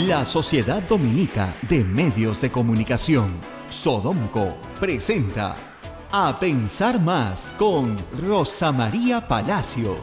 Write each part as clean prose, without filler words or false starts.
La Sociedad Dominica de Medios de Comunicación, Sodomco, presenta A Pensar Más con Rosa María Palacios.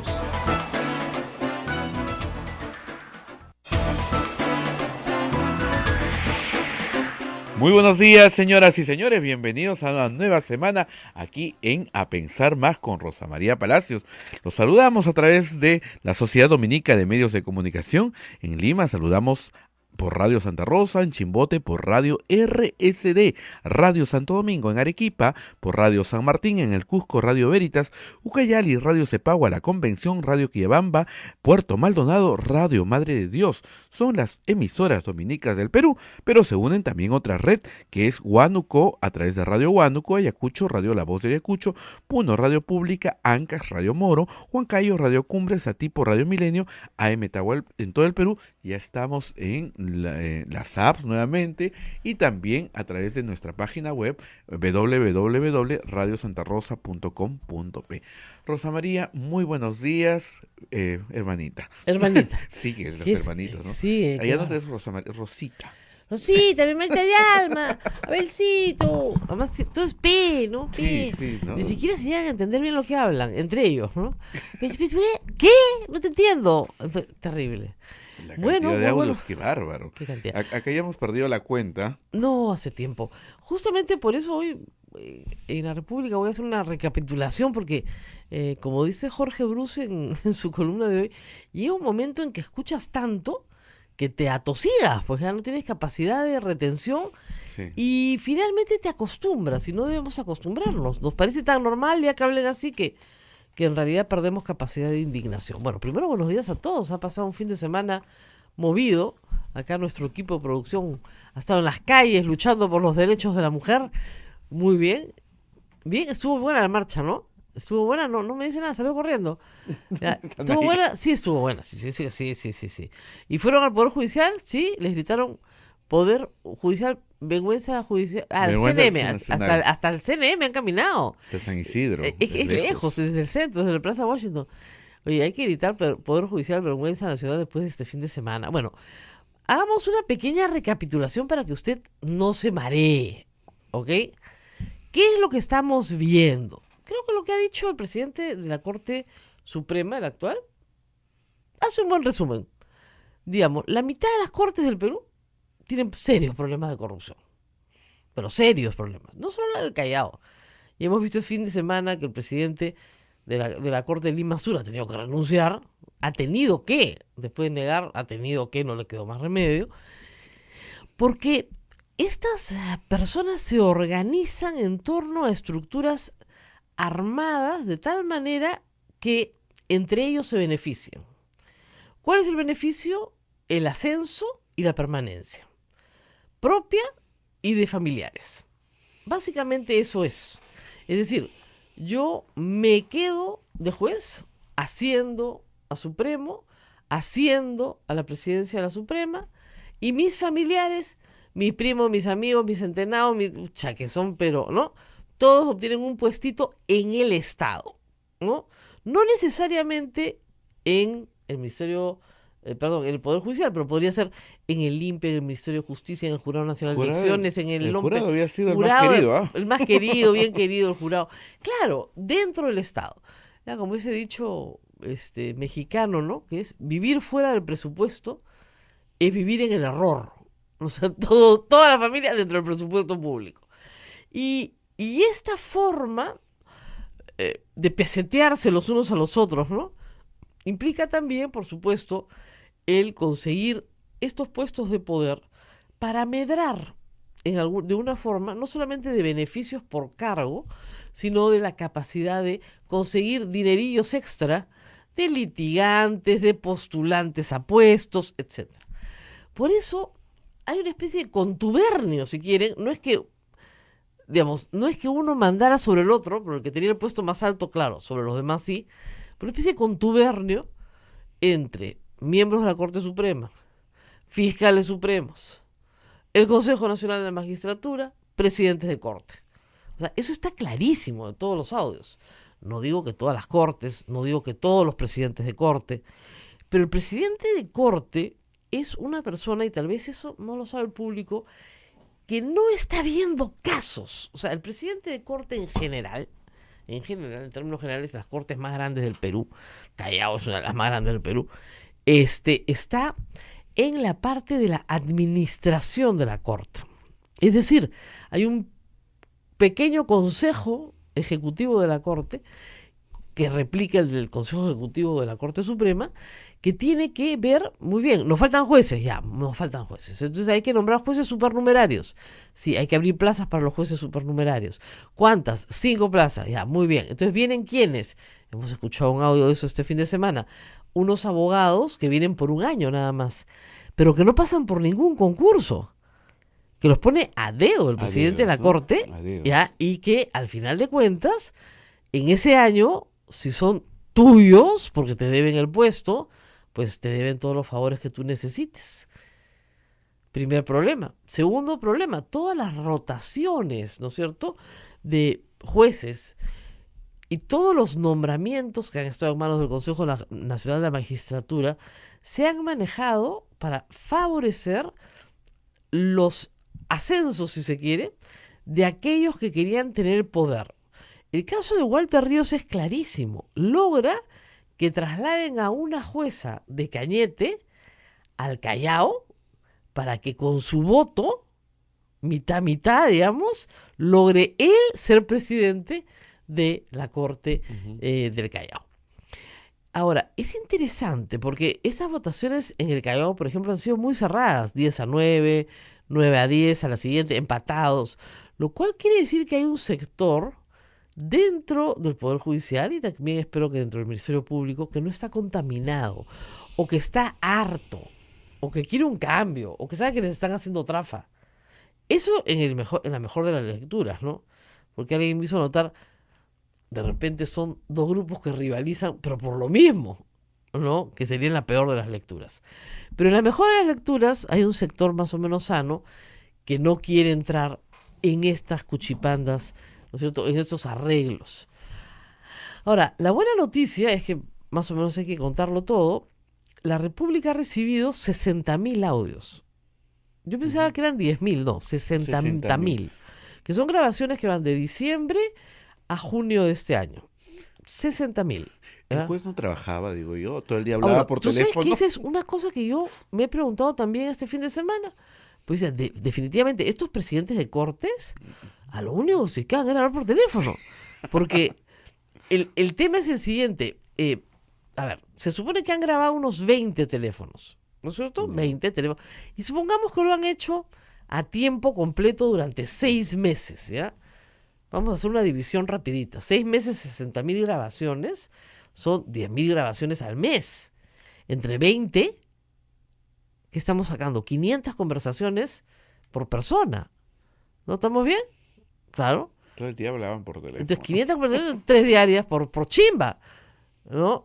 Muy buenos días, señoras y señores, bienvenidos a una nueva semana aquí en A Pensar Más con Rosa María Palacios. Los saludamos a través de la Sociedad Dominica de Medios de Comunicación. En Lima saludamos por Radio Santa Rosa, en Chimbote por Radio RSD, Radio Santo Domingo en Arequipa, por Radio San Martín, en el Cusco Radio Veritas, Ucayali, Radio Cepagua, La Convención, Radio Quillabamba, Puerto Maldonado, Radio Madre de Dios. Son las emisoras dominicas del Perú, pero se unen también otra red que es Huánuco, a través de Radio Huánuco, Ayacucho, Radio La Voz de Ayacucho, Puno Radio Pública, Ancas Radio Moro, Huancayo Radio Cumbres, Satipo Radio Milenio, AM Tahual en todo el Perú. Ya estamos en las apps nuevamente y también a través de nuestra página web www.radiosantarosa.com.p. Rosa María, muy buenos días, hermanita. Hermanita. Sí, que los ¿Qué es? hermanitos, ¿no? Sí, Allá claro. no te es Rosa María, Rosita. Rosita, mi hermanita de alma, Abelcito. Además, todo es P, ¿no? P. Sí, ¿no? Ni siquiera se llegan a entender bien lo que hablan, entre ellos, ¿no? ¿Qué? No te entiendo. Terrible. La Bueno, cantidad de bueno. audios, qué bárbaro. Qué cantidad. Acá ya hemos perdido la cuenta. No, hace tiempo. Justamente por eso hoy en la República voy a hacer una recapitulación porque, como dice Jorge Bruce en su columna de hoy, llega un momento en que escuchas tanto que te atosigas, pues ya no tienes capacidad de retención Sí. y finalmente te acostumbras y no debemos acostumbrarnos. Nos parece tan normal ya que hablen así que en realidad perdemos capacidad de indignación. Bueno, primero buenos días a todos. Ha pasado un fin de semana movido. Acá nuestro equipo de producción ha estado en las calles luchando por los derechos de la mujer. Muy bien. Bien, estuvo buena la marcha, ¿no? Estuvo buena, no me dice nada, salió corriendo. Ya, ¿estuvo ahí. buena? Sí, estuvo buena. Sí. ¿Y fueron al Poder Judicial? Sí, les gritaron Poder Judicial, vergüenza judicial, al Vergüenza CNM, nacional. hasta el CNM han caminado. Hasta San Isidro. Es de lejos, desde el centro, desde la Plaza Washington. Oye, hay que gritar Poder Judicial, vergüenza nacional después de este fin de semana. Bueno, hagamos una pequeña recapitulación para que usted no se maree, ¿ok? ¿Qué es lo que estamos viendo? Creo que lo que ha dicho el presidente de la Corte Suprema, el actual, hace un buen resumen. Digamos, la mitad de las cortes del Perú tienen serios problemas de corrupción. Pero serios problemas. No solo la del Callao. Y hemos visto el fin de semana que el presidente de la Corte de Lima Sur ha tenido que renunciar. Después de negar, no le quedó más remedio. Porque estas personas se organizan en torno a estructuras armadas de tal manera que entre ellos se benefician. ¿Cuál es el beneficio? El ascenso y la permanencia propia y de familiares. Básicamente eso es. Es decir, yo me quedo de juez haciendo a Supremo, haciendo a la presidencia de la Suprema, y mis familiares, mis primos, mis amigos, mis centenados, que son, pero, ¿no? Todos obtienen un puestito en el Estado, ¿no? No necesariamente en el Ministerio, en el Poder Judicial, pero podría ser en el INPE, en el Ministerio de Justicia, en el Jurado Nacional de Elecciones, en el LOMPE. jurado había sido Jurado, el más querido, ¿ah? El más querido, bien querido, el jurado. Claro, dentro del Estado. Ya, como ese dicho mexicano, ¿no? Que es vivir fuera del presupuesto es vivir en el error. O sea, toda la familia dentro del presupuesto público. Y esta forma de pesetearse los unos a los otros, ¿no? Implica también, por supuesto, el conseguir estos puestos de poder para medrar de una forma, no solamente de beneficios por cargo, sino de la capacidad de conseguir dinerillos extra de litigantes, de postulantes a puestos, etc. Por eso hay una especie de contubernio, si quieren. No es que uno mandara sobre el otro, pero el que tenía el puesto más alto, claro, sobre los demás sí, pero una especie de contubernio entre miembros de la Corte Suprema, fiscales supremos, el Consejo Nacional de la Magistratura, presidentes de corte. O sea, eso está clarísimo de todos los audios. No digo que todas las cortes, no digo que todos los presidentes de corte, pero el presidente de corte es una persona, y tal vez eso no lo sabe el público, que no está viendo casos. O sea, el presidente de corte en general, en términos generales, las cortes más grandes del Perú, Callao es una de las más grandes del Perú, está en la parte de la administración de la corte. Es decir, hay un pequeño consejo ejecutivo de la corte que replica el del Consejo Ejecutivo de la Corte Suprema, que tiene que ver, muy bien, nos faltan jueces, entonces hay que nombrar jueces supernumerarios, sí, hay que abrir plazas para los jueces supernumerarios. ¿Cuántas? 5 plazas, ya, muy bien. Entonces vienen ¿quiénes? Hemos escuchado un audio de eso este fin de semana, unos abogados que vienen por un año nada más, pero que no pasan por ningún concurso, que los pone a dedo el presidente de la Corte, ¿ya? Y que al final de cuentas, en ese año, si son tuyos, porque te deben el puesto, pues te deben todos los favores que tú necesites. Primer problema. Segundo problema, todas las rotaciones, ¿no es cierto?, de jueces y todos los nombramientos que han estado en manos del Consejo Nacional de la Magistratura se han manejado para favorecer los ascensos, si se quiere, de aquellos que querían tener poder. El caso de Walter Ríos es clarísimo. Logra que trasladen a una jueza de Cañete al Callao para que con su voto, mitad, digamos, logre él ser presidente de la Corte del Callao. Ahora, es interesante porque esas votaciones en el Callao, por ejemplo, han sido muy cerradas, 10-9, 9-10 a la siguiente, empatados, lo cual quiere decir que hay un sector dentro del Poder Judicial y también espero que dentro del Ministerio Público que no está contaminado o que está harto o que quiere un cambio o que sabe que les están haciendo trafa. Eso en la mejor de las lecturas, ¿no? Porque alguien me hizo notar, de repente son dos grupos que rivalizan, pero por lo mismo, ¿no? Que sería la peor de las lecturas. Pero en la mejor de las lecturas hay un sector más o menos sano que no quiere entrar en estas cuchipandas, ¿no es cierto?, en estos arreglos. Ahora, la buena noticia es que, más o menos hay que contarlo todo, la República ha recibido 60.000 audios. Yo pensaba que eran 10.000, no, 60.000. Que son grabaciones que van de diciembre a junio de este año. 60.000. El juez no trabajaba, digo yo, todo el día hablaba por teléfono. ¿Tú sabes que esa es una cosa que yo me he preguntado también este fin de semana? Pues definitivamente, estos presidentes de cortes, a lo único que se quedan era hablar por teléfono. Porque el tema es el siguiente. A ver, se supone que han grabado unos 20 teléfonos, ¿no es cierto? 20 teléfonos. Y supongamos que lo han hecho a tiempo completo durante 6 meses, ¿ya? Vamos a hacer una división rapidita. 6 meses, 60.000 grabaciones, son 10.000 grabaciones al mes. Entre 20, ¿qué estamos sacando? 500 conversaciones por persona. ¿No estamos bien? Claro. Todo el día hablaban por teléfono. Entonces, 500 conversaciones, 3 diarias por chimba. No,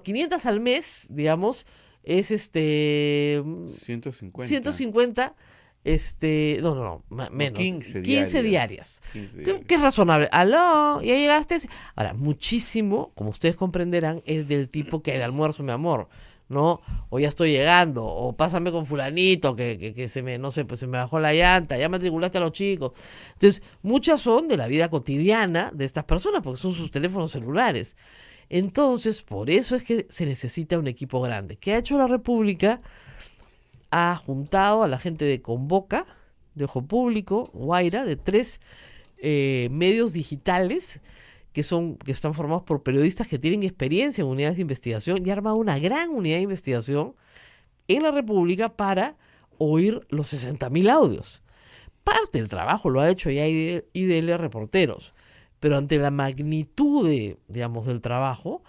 500 al mes, digamos, es 150. 150, menos. 15 diarias. 15 ¿Qué es razonable? ¿Aló? ¿Ya llegaste? Ahora, muchísimo, como ustedes comprenderán, es del tipo que hay de almuerzo, mi amor, ¿no? O ya estoy llegando, o pásame con fulanito, que se me, no sé, pues se me bajó la llanta, ya matriculaste a los chicos. Entonces, muchas son de la vida cotidiana de estas personas, porque son sus teléfonos celulares. Entonces, por eso es que se necesita un equipo grande. ¿Qué ha hecho la República? Ha juntado a la gente de Convoca, de Ojo Público, Guaira, de 3 medios digitales que están formados por periodistas que tienen experiencia en unidades de investigación y ha armado una gran unidad de investigación en la República para oír los 60.000 audios. Parte del trabajo lo ha hecho ya IDL Reporteros, pero ante la magnitud del trabajo,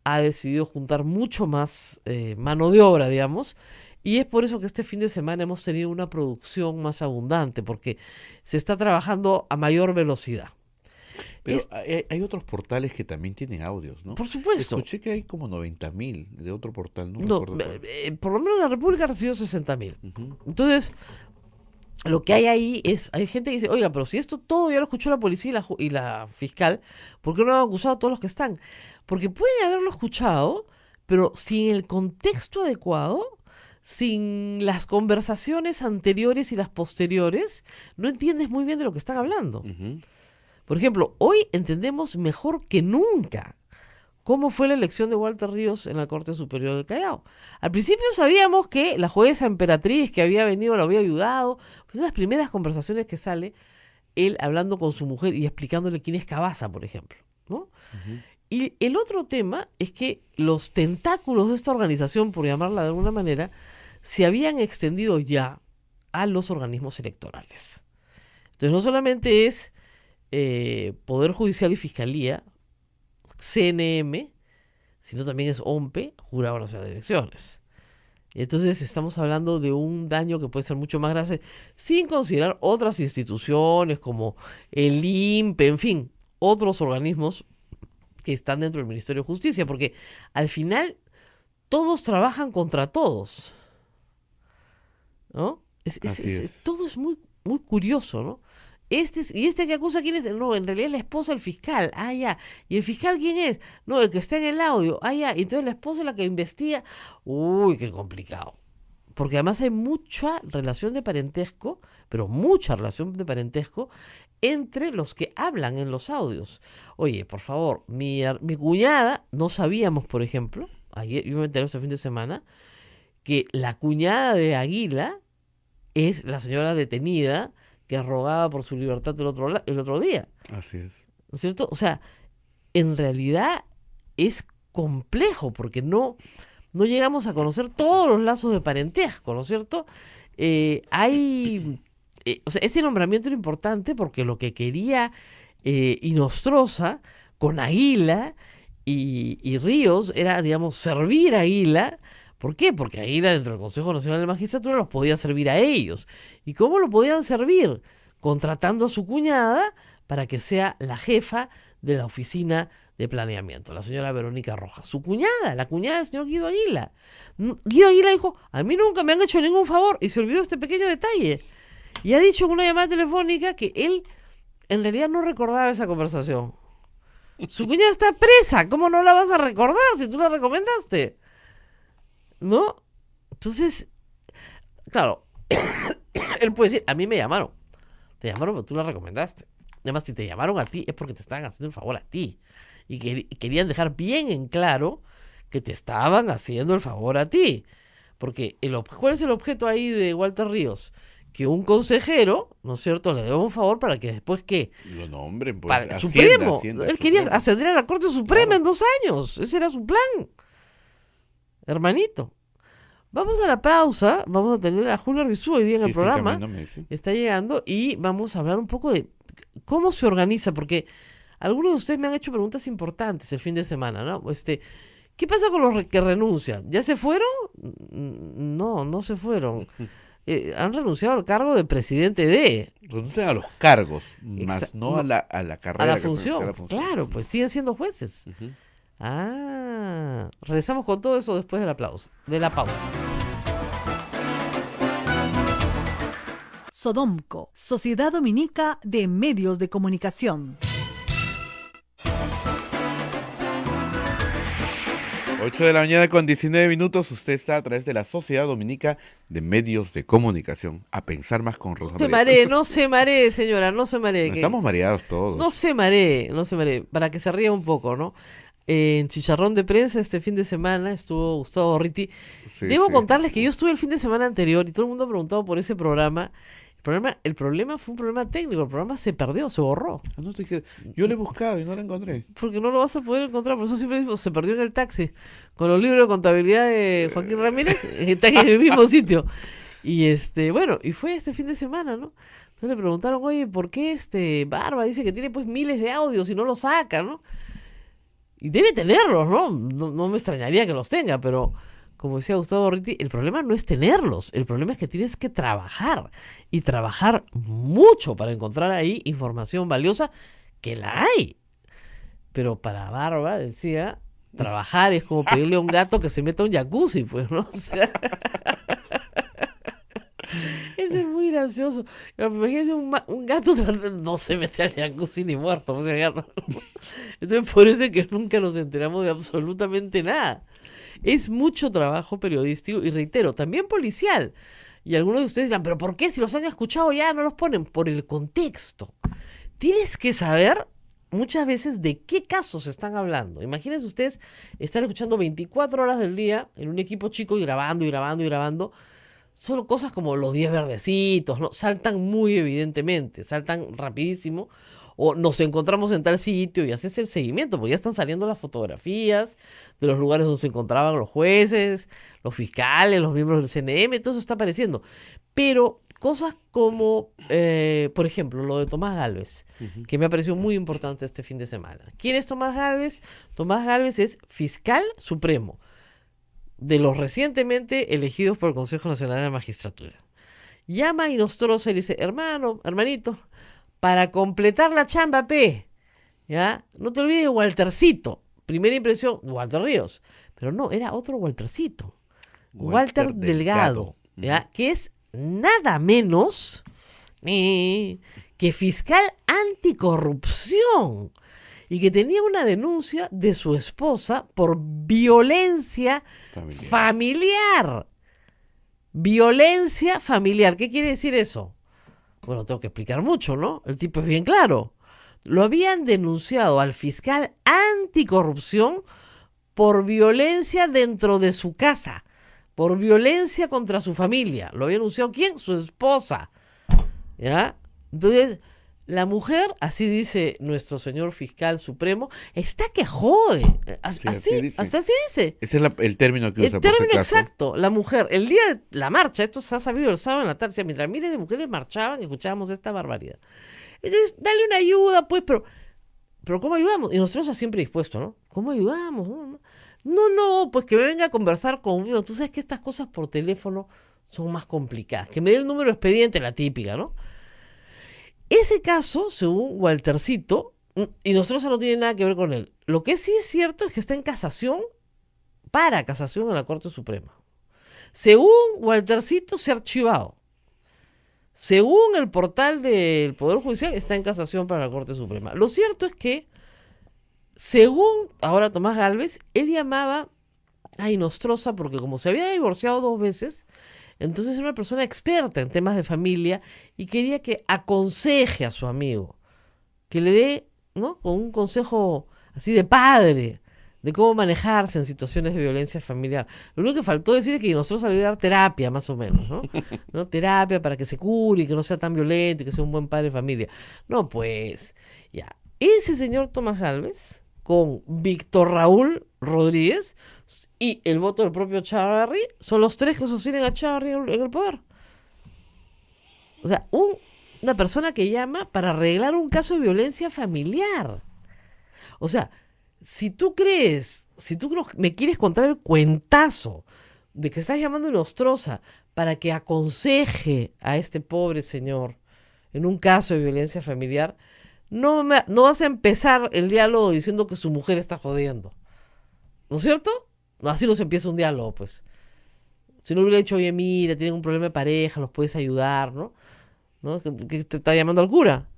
ha decidido juntar mucho más mano de obra, digamos, y es por eso que este fin de semana hemos tenido una producción más abundante, porque se está trabajando a mayor velocidad. Pero hay otros portales que también tienen audios, ¿no? Por supuesto. Escuché que hay como 90.000 de otro portal, no recuerdo. Por lo menos la República ha recibido 60.000. Uh-huh. Entonces, lo que hay ahí hay gente que dice, oiga, pero si esto todo ya lo escuchó la policía y la fiscal, ¿por qué no han acusado a todos los que están? Porque puede haberlo escuchado, pero si en el contexto adecuado sin las conversaciones anteriores y las posteriores, no entiendes muy bien de lo que están hablando. Ujú. Por ejemplo, hoy entendemos mejor que nunca cómo fue la elección de Walter Ríos en la Corte Superior del Callao. Al principio sabíamos que la jueza emperatriz que había venido lo había ayudado. Pues en las primeras conversaciones que sale, él hablando con su mujer y explicándole quién es Cavazza, por ejemplo, ¿no? Y el otro tema es que los tentáculos de esta organización, por llamarla de alguna manera, se habían extendido ya a los organismos electorales. Entonces no solamente es Poder Judicial y Fiscalía, CNM, sino también es OMPE, Jurado Nacional de Elecciones. Entonces estamos hablando de un daño que puede ser mucho más grave, sin considerar otras instituciones como el INPE, en fin, otros organismos que están dentro del Ministerio de Justicia, porque al final todos trabajan contra todos, ¿no? Así es. Todo es muy, muy curioso, ¿no? ¿Y este que acusa quién es? No, en realidad es la esposa del fiscal. Ah, ya. ¿Y el fiscal quién es? No, el que está en el audio. Ah, ya. Y entonces la esposa es la que investiga. Uy, qué complicado. Porque además hay mucha relación de parentesco, pero mucha relación de parentesco entre los que hablan en los audios. Oye, por favor, mi cuñada, no sabíamos, por ejemplo, ayer, yo me enteré este fin de semana, que la cuñada de Aguila es la señora detenida que rogaba por su libertad el otro día, Así es. ¿no es cierto? O sea, en realidad es complejo porque no llegamos a conocer todos los lazos de parentesco, ¿no es cierto? O sea, ese nombramiento era importante porque lo que quería Inostroza con Aguila y Ríos era, digamos, servir a Aguila. ¿Por qué? Porque Aguila dentro del Consejo Nacional de Magistratura los podía servir a ellos. ¿Y cómo lo podían servir? Contratando a su cuñada para que sea la jefa de la oficina de planeamiento, la señora Verónica Rojas. Su cuñada, la cuñada del señor Guido Aguila. Guido Aguila dijo, a mí nunca me han hecho ningún favor, y se olvidó este pequeño detalle. Y ha dicho en una llamada telefónica que él en realidad no recordaba esa conversación. Su cuñada está presa, ¿cómo no la vas a recordar si tú la recomendaste? ¿No? Entonces, claro, él puede decir, a mí me llamaron. Te llamaron porque tú la recomendaste. Además, si te llamaron a ti es porque te estaban haciendo el favor a ti. Y querían dejar bien en claro que te estaban haciendo el favor a ti. Porque ¿cuál es el objeto ahí de Walter Ríos? Que un consejero, ¿no es cierto?, le deba un favor para que después, ¿qué? Lo nombren, pues. Para Supremo. Él quería Supremo. ascender a la Corte Suprema, Claro. en 2 años. Ese era su plan. Hermanito. Vamos a la pausa. Vamos a tener a Julio Arbizu hoy día en Sí, el estoy programa. cambiándome, sí. Está llegando y vamos a hablar un poco de cómo se organiza, porque algunos de ustedes me han hecho preguntas importantes el fin de semana, ¿no? ¿Qué pasa con los que renuncian? ¿Ya se fueron? No se fueron. Han renunciado al cargo de presidente de... Renuncian a los cargos, más no a la carrera. a la que se función. hace a la función. Claro, pues siguen siendo jueces. Ujú. Regresamos con todo eso después de la pausa. Sodomco, Sociedad Dominica de Medios de Comunicación. 8 de la mañana con 19 minutos. Usted está a través de la Sociedad Dominica de Medios de Comunicación. A pensar más con Rosa María. No se maree, señora, no se maree. No, estamos mareados todos. No se maree, para que se ría un poco, ¿no? En Chicharrón de Prensa este fin de semana estuvo Gustavo Gorriti. Sí, Debo sí. contarles que yo estuve el fin de semana anterior y todo el mundo ha preguntado por ese programa. El problema fue un problema técnico, el programa se perdió, se borró. Ah, no te quiero. Yo le he buscado y no la encontré. Porque no lo vas a poder encontrar, por eso siempre digo, se perdió en el taxi. Con los libros de contabilidad de Joaquín Ramírez, están en el mismo sitio. Y bueno, y fue este fin de semana, ¿no? Entonces le preguntaron, oye, ¿por qué Barba dice que tiene pues miles de audios y no los saca, ¿no? Y debe tenerlos, ¿no? No me extrañaría que los tenga, pero como decía Gustavo Gorriti, el problema no es tenerlos, el problema es que tienes que trabajar y trabajar mucho para encontrar ahí información valiosa, que la hay. Pero para Barba, decía, trabajar es como pedirle a un gato que se meta a un jacuzzi, pues, ¿no? O sea, eso es muy gracioso. Imagínense un gato no se mete al jacuzzi ni muerto. Pues, entonces, por eso es que nunca nos enteramos de absolutamente nada. Es mucho trabajo periodístico y reitero, también policial. Y algunos de ustedes dirán, ¿pero por qué? Si los han escuchado ya no los ponen. Por el contexto. Tienes que saber muchas veces de qué casos están hablando. Imagínense ustedes estar escuchando 24 horas del día en un equipo chico y grabando y grabando y grabando. Solo cosas como los 10 verdecitos, ¿no? Saltan muy evidentemente, saltan rapidísimo. O nos encontramos en tal sitio y haces el seguimiento, porque ya están saliendo las fotografías de los lugares donde se encontraban los jueces, los fiscales, los miembros del CNM, todo eso está apareciendo. Pero cosas como, por ejemplo, lo de Tomás Gálvez, que me ha parecido muy importante este fin de semana. ¿Quién es Tomás Gálvez? Tomás Gálvez es fiscal supremo de los recientemente elegidos por el Consejo Nacional de la Magistratura. Llama a Inostroza y le dice, hermanito, para completar la chamba, ¿ya? No te olvides de Waltercito. Primera impresión, Walter Ríos. Pero no, era otro Waltercito. Walter Delgado, ¿ya? Que es nada menos que fiscal anticorrupción. Y que tenía una denuncia de su esposa por violencia familiar. Violencia familiar. ¿Qué quiere decir eso? Bueno, tengo que explicar mucho, ¿no? El tipo es bien claro. Lo habían denunciado al fiscal anticorrupción por violencia dentro de su casa, por violencia contra su familia. ¿Lo había denunciado quién? Su esposa. ¿Ya? Entonces, la mujer, así dice nuestro señor fiscal supremo, está que jode. Sí, así dice. Ese es el término que usa. El término exacto. La mujer, el día de la marcha, esto se ha sabido el sábado en la tarde, o sea, mientras miles de mujeres marchaban, escuchábamos esta barbaridad. Entonces, dale una ayuda, pues, pero ¿cómo ayudamos? Y nosotros siempre dispuestos, ¿no? ¿Cómo ayudamos? No, pues que me venga a conversar conmigo. Tú sabes que estas cosas por teléfono son más complicadas. Que me dé el número de expediente, la típica, ¿no? Ese caso, según Waltercito, y nosotros no tiene nada que ver con él. Lo que sí es cierto es que está en casación, para casación en la Corte Suprema. Según Waltercito, se ha archivado. Según el portal del Poder Judicial, está en casación para la Corte Suprema. Lo cierto es que, según ahora Tomás Gálvez, él llamaba a Inostroza porque como se había divorciado 2 veces, entonces era una persona experta en temas de familia y quería que aconseje a su amigo, que le dé, ¿no?, con un consejo así de padre, de cómo manejarse en situaciones de violencia familiar. Lo único que faltó decir es que nosotros le dio a dar terapia, más o menos, ¿no? Terapia para que se cure y que no sea tan violento y que sea un buen padre de familia. No, pues, ya. Ese señor Tomás Gálvez, con Víctor Raúl Rodríguez y el voto del propio Chávarri, son los 3 que sostienen a Chávarri en el poder. O sea, una persona que llama para arreglar un caso de violencia familiar. O sea, si tú me quieres contar el cuentazo de que estás llamando a Inostroza para que aconseje a este pobre señor en un caso de violencia familiar, no vas a empezar el diálogo diciendo que su mujer está jodiendo. ¿No es cierto? Así no se empieza un diálogo, pues. Si no hubiera dicho, oye, mira, tienen un problema de pareja, los puedes ayudar, ¿no? Que te está llamando al cura.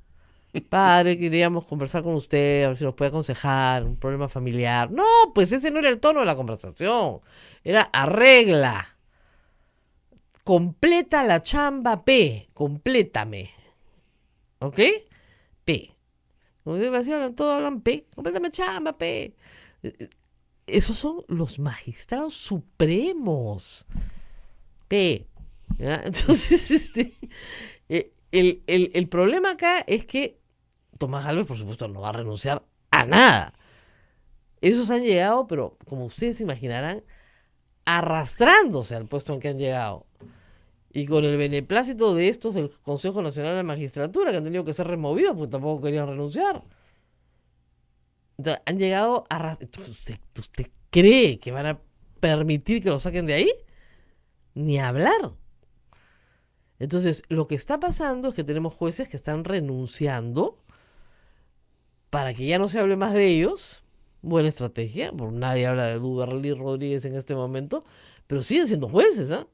Padre, queríamos conversar con usted, a ver si nos puede aconsejar, un problema familiar. No, pues ese no era el tono de la conversación. Era arregla. Completa la chamba, complétame. ¿Ok? Como todos hablan complétame chamba, Esos son los magistrados supremos. ¿Ya? Entonces, el problema acá es que Tomás Gálvez, por supuesto, no va a renunciar a nada. Esos han llegado, pero como ustedes se imaginarán, arrastrándose al puesto en que han llegado. Y con el beneplácito de estos del Consejo Nacional de la Magistratura, que han tenido que ser removidos porque tampoco querían renunciar. Entonces, han llegado ¿Usted cree que van a permitir que lo saquen de ahí? Ni hablar. Entonces, lo que está pasando es que tenemos jueces que están renunciando para que ya no se hable más de ellos. Buena estrategia, porque nadie habla de Duberly Rodríguez en este momento, pero siguen siendo jueces, ¿ah?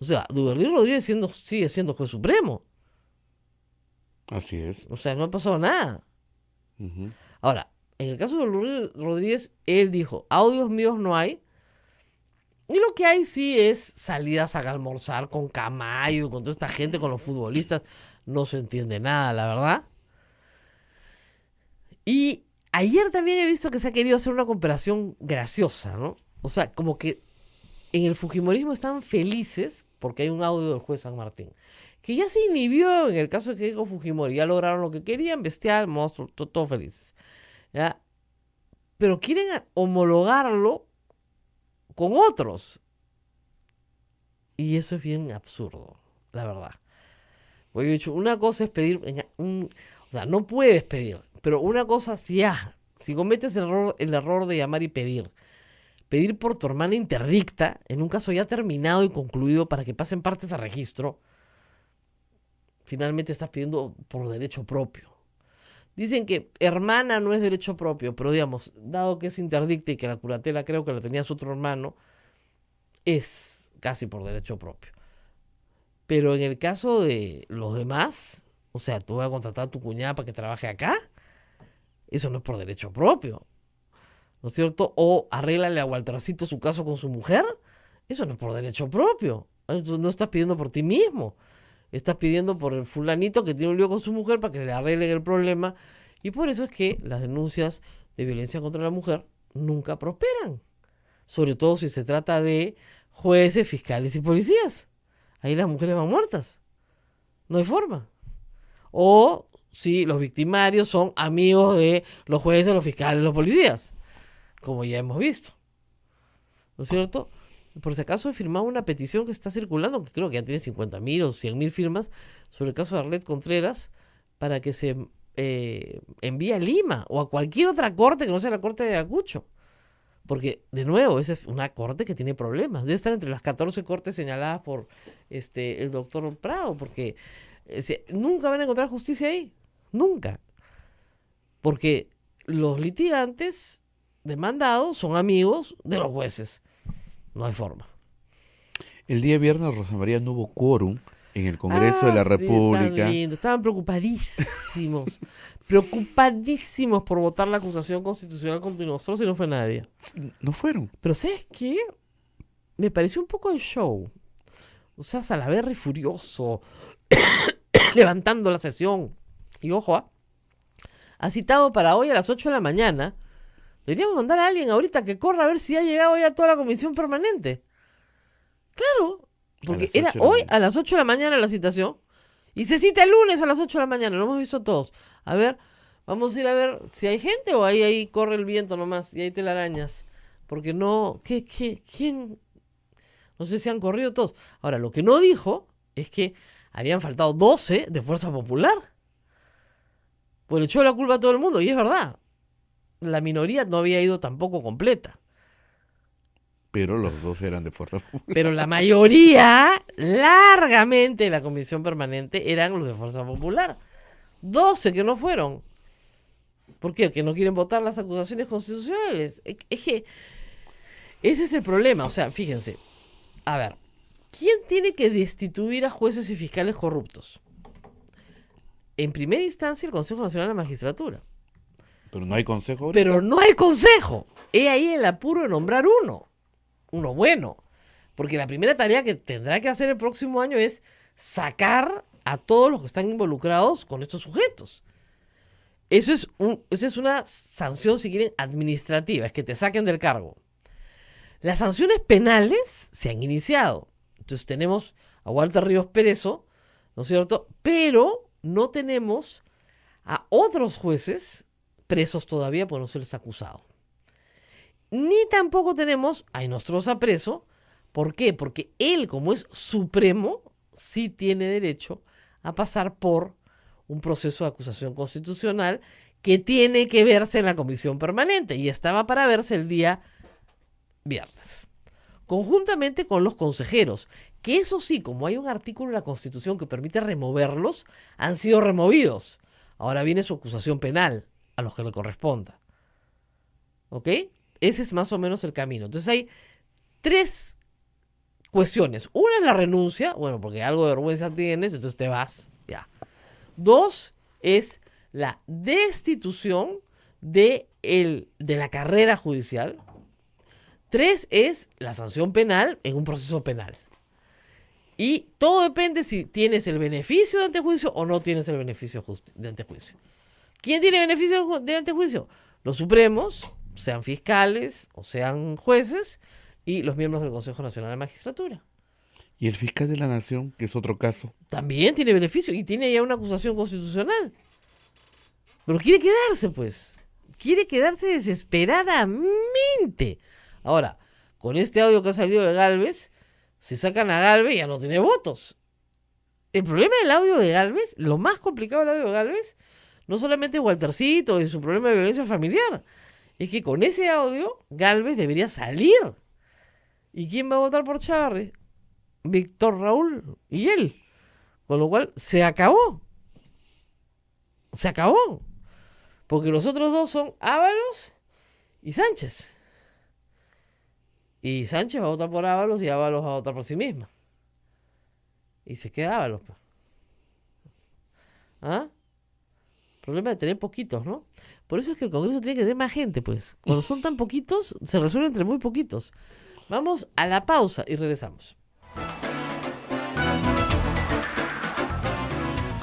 O sea, Duberly Rodríguez sigue siendo juez supremo. Así es. O sea, no ha pasado nada. Ahora, en el caso de Duberly Rodríguez, él dijo, audios míos no hay, Y lo que hay sí es salidas a almorzar con Camayo, con toda esta gente, con los futbolistas. No se entiende nada, la verdad. Y ayer también he visto que se ha querido hacer una comparación graciosa, ¿no? O sea, como que en el fujimorismo están felices porque hay un audio del juez San Martín, que ya se inhibió en el caso de Keiko Fujimori. Ya lograron lo que querían, bestial, monstruo, todos felices. ¿Ya? Pero quieren homologarlo con otros. Y eso es bien absurdo, la verdad. Porque yo he dicho, una cosa es pedir, o sea, no puedes pedir, pero una cosa si cometes el error de llamar y pedir por tu hermana interdicta, en un caso ya terminado y concluido para que pasen partes a registro, finalmente estás pidiendo por derecho propio. Dicen que hermana no es derecho propio, pero digamos, dado que es interdicta y que la curatela creo que la tenía su otro hermano, es casi por derecho propio. Pero en el caso de los demás, o sea, tú vas a contratar a tu cuñada para que trabaje acá, eso no es por derecho propio, ¿no es cierto? O arréglale a Waltercito su caso con su mujer, eso no es por derecho propio. No estás pidiendo por ti mismo, estás pidiendo por el fulanito que tiene un lío con su mujer para que le arreglen el problema. Y por eso es que las denuncias de violencia contra la mujer nunca prosperan, sobre todo si se trata de jueces, fiscales y policías. Ahí las mujeres van muertas, no hay forma. O si los victimarios son amigos de los jueces, los fiscales, los policías, como ya hemos visto, ¿no es cierto? Por si acaso he firmado una petición que está circulando, que creo que ya tiene 50.000 o 100.000 firmas, sobre el caso de Arlet Contreras, para que se envíe a Lima o a cualquier otra corte que no sea la corte de Ayacucho. Porque, de nuevo, esa es una corte que tiene problemas. Debe estar entre las 14 cortes señaladas por el doctor Prado, porque nunca van a encontrar justicia ahí. Nunca. Porque los litigantes demandados son amigos de los jueces. No hay forma. El día viernes, Rosa María, no hubo quórum en el Congreso de la República. Tan lindo. Estaban preocupadísimos por votar la acusación constitucional contra nosotros y no fue nadie. No fueron. Pero ¿sabes qué? Me pareció un poco de show. O sea, Salaverry furioso, levantando la sesión. Y ojo, ha citado para hoy a las 8 de la mañana. Deberíamos mandar a alguien ahorita que corra a ver si ha llegado ya toda la comisión permanente. Claro, porque era hoy a las 8 de la mañana la citación. Y se cita el lunes a las 8 de la mañana, lo hemos visto todos. A ver, vamos a ir a ver si hay gente o ahí corre el viento nomás y hay telarañas. Porque no, ¿quién? No sé si han corrido todos. Ahora, lo que no dijo es que habían faltado 12 de Fuerza Popular. Pues le echó la culpa a todo el mundo, y es verdad. La minoría no había ido tampoco completa. Pero los dos eran de Fuerza Popular. Pero la mayoría, largamente, de la comisión permanente eran los de Fuerza Popular. 12 que no fueron. ¿Por qué? Que no quieren votar las acusaciones constitucionales. Es que ese es el problema. O sea, fíjense. A ver, ¿quién tiene que destituir a jueces y fiscales corruptos? En primera instancia, el Consejo Nacional de la Magistratura. Pero no hay consejo ahorita. Pero no hay consejo. He ahí el apuro de nombrar uno bueno. Porque la primera tarea que tendrá que hacer el próximo año es sacar a todos los que están involucrados con estos sujetos. Eso es una sanción, si quieren, administrativa, es que te saquen del cargo. Las sanciones penales se han iniciado. Entonces tenemos a Walter Ríos Perezo, ¿no es cierto? Pero no tenemos a otros jueces presos todavía por no serles acusados. Ni tampoco tenemos a Inostroza preso. ¿Por qué? Porque él, como es supremo, sí tiene derecho a pasar por un proceso de acusación constitucional que tiene que verse en la comisión permanente y estaba para verse el día viernes, conjuntamente con los consejeros, que eso sí, como hay un artículo en la Constitución que permite removerlos, han sido removidos. Ahora viene su acusación penal a los que le corresponda. ¿Ok? Ese es más o menos el camino. Entonces hay 3 cuestiones. Una es la renuncia, bueno, porque algo de vergüenza tienes, entonces te vas, ya. 2 es la destitución de la carrera judicial. 3 es la sanción penal en un proceso penal. Y todo depende si tienes el beneficio de antejuicio o no tienes el beneficio de antejuicio. ¿Quién tiene beneficio de antejuicio? Los supremos, sean fiscales o sean jueces, y los miembros del Consejo Nacional de Magistratura. Y el fiscal de la Nación, que es otro caso. También tiene beneficio y tiene ya una acusación constitucional. Pero quiere quedarse, pues. Quiere quedarse desesperadamente. Ahora, con este audio que ha salido de Gálvez, si sacan a Gálvez ya no tiene votos. El problema del audio de Gálvez, lo más complicado del audio de Gálvez, no solamente es Waltercito y su problema de violencia familiar, es que con ese audio Gálvez debería salir. ¿Y quién va a votar por Chávarri? Víctor Raúl y él. Con lo cual se acabó. Se acabó. Porque los otros dos son Ábalos y Sánchez. Y Sánchez va a votar por Ábalos y Ábalos va a votar por sí misma. Y se queda Ábalos. ¿Ah? Problema de tener poquitos, ¿no? Por eso es que el Congreso tiene que tener más gente, pues. Cuando son tan poquitos, se resuelve entre muy poquitos. Vamos a la pausa y regresamos.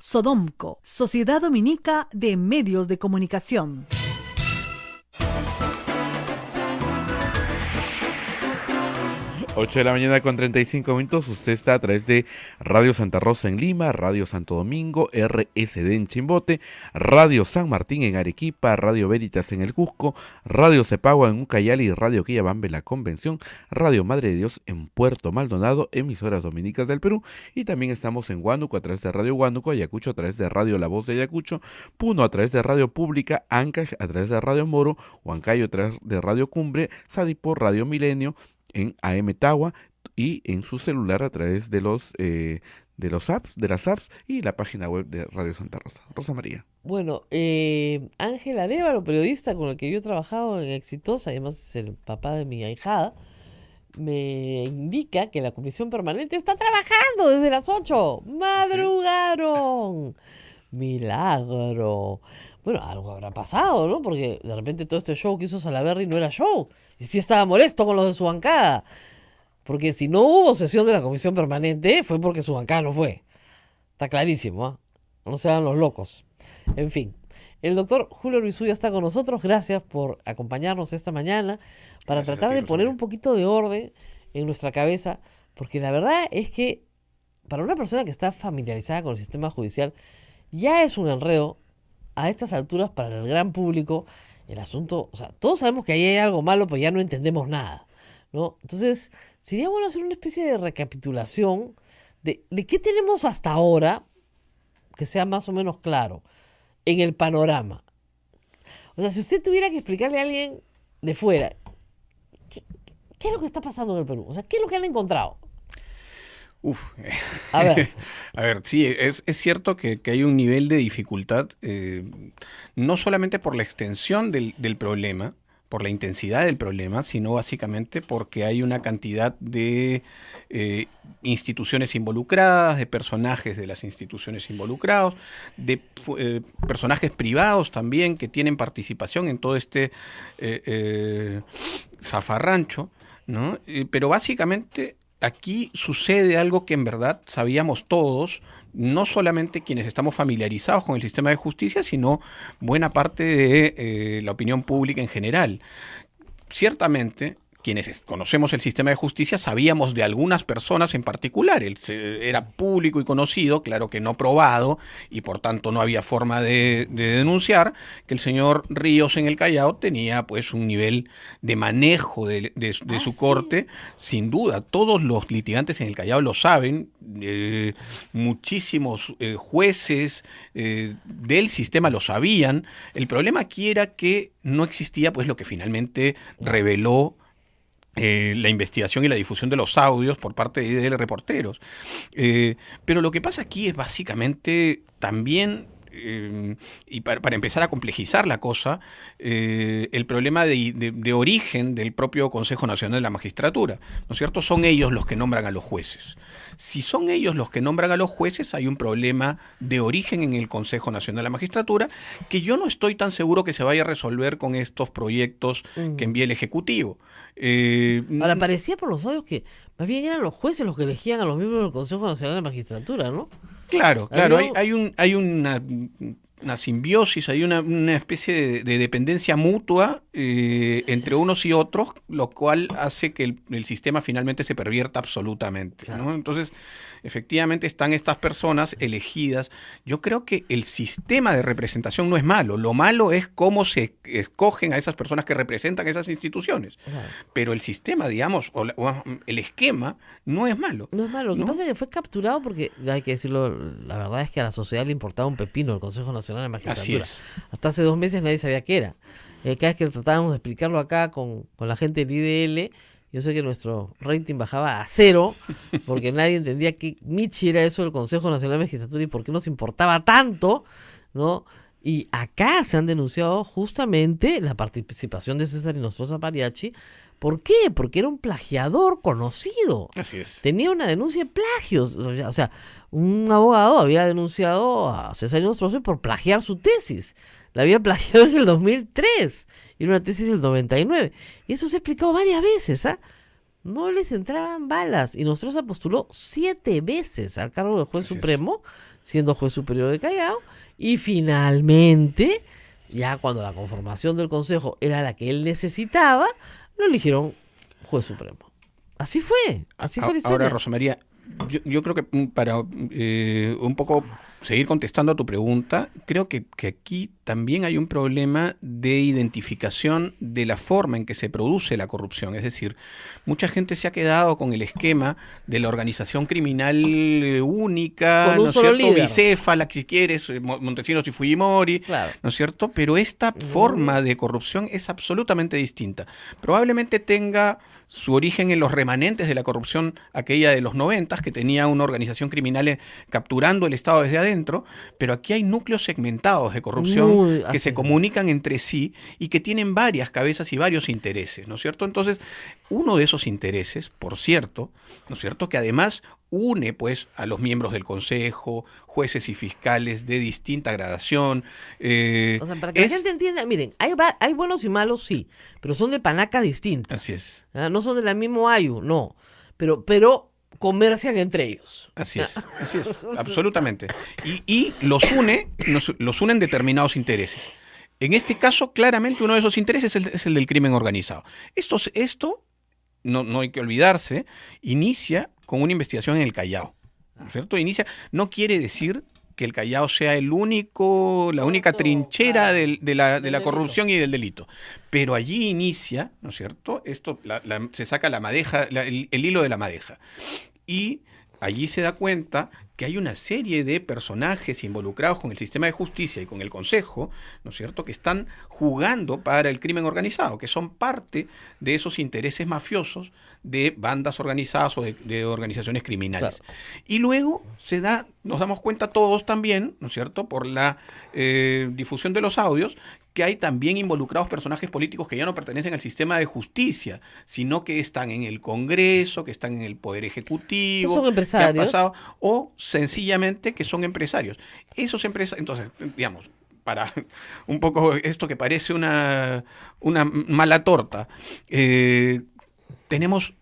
Sodomco, Sociedad Dominica de Medios de Comunicación. 8 de la mañana con 35 minutos. Usted está a través de Radio Santa Rosa en Lima, Radio Santo Domingo, RSD en Chimbote, Radio San Martín en Arequipa, Radio Veritas en el Cusco, Radio Cepagua en Ucayali y Radio Quillabambe en la Convención, Radio Madre de Dios en Puerto Maldonado, emisoras dominicas del Perú, y también estamos en Huánuco a través de Radio Huánuco, Ayacucho a través de Radio La Voz de Ayacucho, Puno a través de Radio Pública, Ancash a través de Radio Moro, Huancayo a través de Radio Cumbre, Sadipo, Radio Milenio en AM Tawa y en su celular a través de las apps y la página web de Radio Santa Rosa. Rosa María. Bueno, Ángel Arévalo, periodista con el que yo he trabajado en Exitosa, además es el papá de mi ahijada, me indica que la comisión permanente está trabajando desde las 8. ¡Madrugaron! Milagro. Bueno, algo habrá pasado, ¿no? Porque de repente todo este show que hizo Salaverry no era show. Y sí estaba molesto con los de su bancada. Porque si no hubo sesión de la comisión permanente, fue porque su bancada no fue. Está clarísimo, ¿eh? No se hagan los locos. En fin, el doctor Julio Ruizuya está con nosotros. Gracias por acompañarnos esta mañana para tratar de poner un poquito de orden en nuestra cabeza. Porque la verdad es que para una persona que está familiarizada con el sistema judicial, ya es un enredo a estas alturas para el gran público el asunto. O sea, todos sabemos que ahí hay algo malo, pero ya no entendemos nada, ¿no? Entonces, sería bueno hacer una especie de recapitulación de qué tenemos hasta ahora, que sea más o menos claro, en el panorama. O sea, si usted tuviera que explicarle a alguien de fuera, ¿qué es lo que está pasando en el Perú? O sea, ¿qué es lo que han encontrado? A ver. A ver, sí, es cierto que hay un nivel de dificultad, no solamente por la extensión del problema, por la intensidad del problema, sino básicamente porque hay una cantidad de instituciones involucradas, de personajes de las instituciones involucrados, de personajes privados también que tienen participación en todo este zafarrancho, ¿no? Pero básicamente aquí sucede algo que en verdad sabíamos todos, no solamente quienes estamos familiarizados con el sistema de justicia, sino buena parte de la opinión pública en general. Ciertamente, quienes conocemos el sistema de justicia sabíamos de algunas personas en particular. Era público y conocido, claro que no probado, y por tanto no había forma de denunciar, que el señor Ríos en el Callao tenía pues un nivel de manejo de su corte, sin duda. Todos los litigantes en el Callao lo saben, muchísimos jueces del sistema lo sabían. El problema aquí era que no existía pues lo que finalmente reveló la investigación y la difusión de los audios por parte de reporteros. Pero lo que pasa aquí es básicamente también y para empezar a complejizar la cosa, el problema de origen del propio Consejo Nacional de la Magistratura, ¿no es cierto? Son ellos los que nombran a los jueces. Si son ellos los que nombran a los jueces, hay un problema de origen en el Consejo Nacional de la Magistratura que yo no estoy tan seguro que se vaya a resolver con estos proyectos que envía el Ejecutivo. Ahora, parecía por los audios que más bien eran los jueces los que elegían a los miembros del Consejo Nacional de la Magistratura, ¿no? Claro, hay una simbiosis, hay una especie de dependencia mutua entre unos y otros, lo cual hace que el sistema finalmente se pervierta absolutamente, Claro. ¿no? Entonces, efectivamente están estas personas elegidas. Yo creo que el sistema de representación no es malo, lo malo es cómo se escogen a esas personas que representan esas instituciones. Claro. Pero el sistema, digamos, o el esquema no es malo. No es malo, lo que ¿no? pasa es que fue capturado porque, hay que decirlo, la verdad es que a la sociedad le importaba un pepino el Consejo Nacional de Magistratura. Así es. Hasta hace 2 meses nadie sabía qué era. Cada vez que tratábamos de explicarlo acá con la gente del IDL, yo sé que nuestro rating bajaba a 0 porque nadie entendía qué michi era eso del Consejo Nacional de Magistratura y por qué nos importaba tanto, ¿no? Y acá se han denunciado justamente la participación de César Inostroza Pariachi. ¿Por qué? Porque era un plagiador conocido. Así es. Tenía una denuncia de plagios. O sea, un abogado había denunciado a César Inostroza por plagiar su tesis. La había plagiado en el 2003. Y era una tesis del 99. Y eso se ha explicado varias veces, ¿ah? No les entraban balas. Y Inostroza postuló 7 veces al cargo de juez Así es. supremo, siendo juez superior de Callao. Y finalmente, ya cuando la conformación del consejo era la que él necesitaba, lo eligieron juez supremo. Así fue la historia. Ahora, Rosa María, yo creo que para un poco seguir contestando a tu pregunta, creo que aquí también hay un problema de identificación de la forma en que se produce la corrupción. Es decir, mucha gente se ha quedado con el esquema de la organización criminal única, Con un ¿no es solo cierto? líder. Bicéfala, si quieres, Montesinos y Fujimori, Claro. ¿no es cierto? Pero esta forma de corrupción es absolutamente distinta. Probablemente tenga su origen en los remanentes de la corrupción aquella de los 90, que tenía una organización criminal capturando el Estado desde adentro, pero aquí hay núcleos segmentados de corrupción que así se es. comunican entre sí y que tienen varias cabezas y varios intereses, ¿no es cierto? Entonces, uno de esos intereses, por cierto, ¿no es cierto?, que además une pues a los miembros del Consejo, jueces y fiscales de distinta gradación. O sea, para que la gente entienda, miren, hay buenos y malos, sí, pero son de panacas distintas. Así es. No son de la misma ayu, no. Pero comercian entre ellos. Así es, absolutamente. Y los unen determinados intereses. En este caso, claramente uno de esos intereses es el del crimen organizado. Esto no hay que olvidarse, inicia con una investigación en el Callao, ¿no es cierto? No quiere decir que el Callao sea la única trinchera claro, de la del corrupción y del delito. Pero allí inicia, ¿no es cierto? Se saca la madeja, el hilo de la madeja. Y allí se da cuenta que hay una serie de personajes involucrados con el sistema de justicia y con el Consejo, ¿no es cierto?, que están jugando para el crimen organizado, que son parte de esos intereses mafiosos de bandas organizadas o de organizaciones criminales. Claro. Y luego nos damos cuenta todos también, ¿no es cierto?, por la difusión de los audios, que hay también involucrados personajes políticos que ya no pertenecen al sistema de justicia, sino que están en el Congreso, que están en el Poder Ejecutivo, Son empresarios. que han pasado, o sencillamente que son empresarios. Esos empresarios, entonces, digamos, para un poco esto que parece una mala torta, tenemos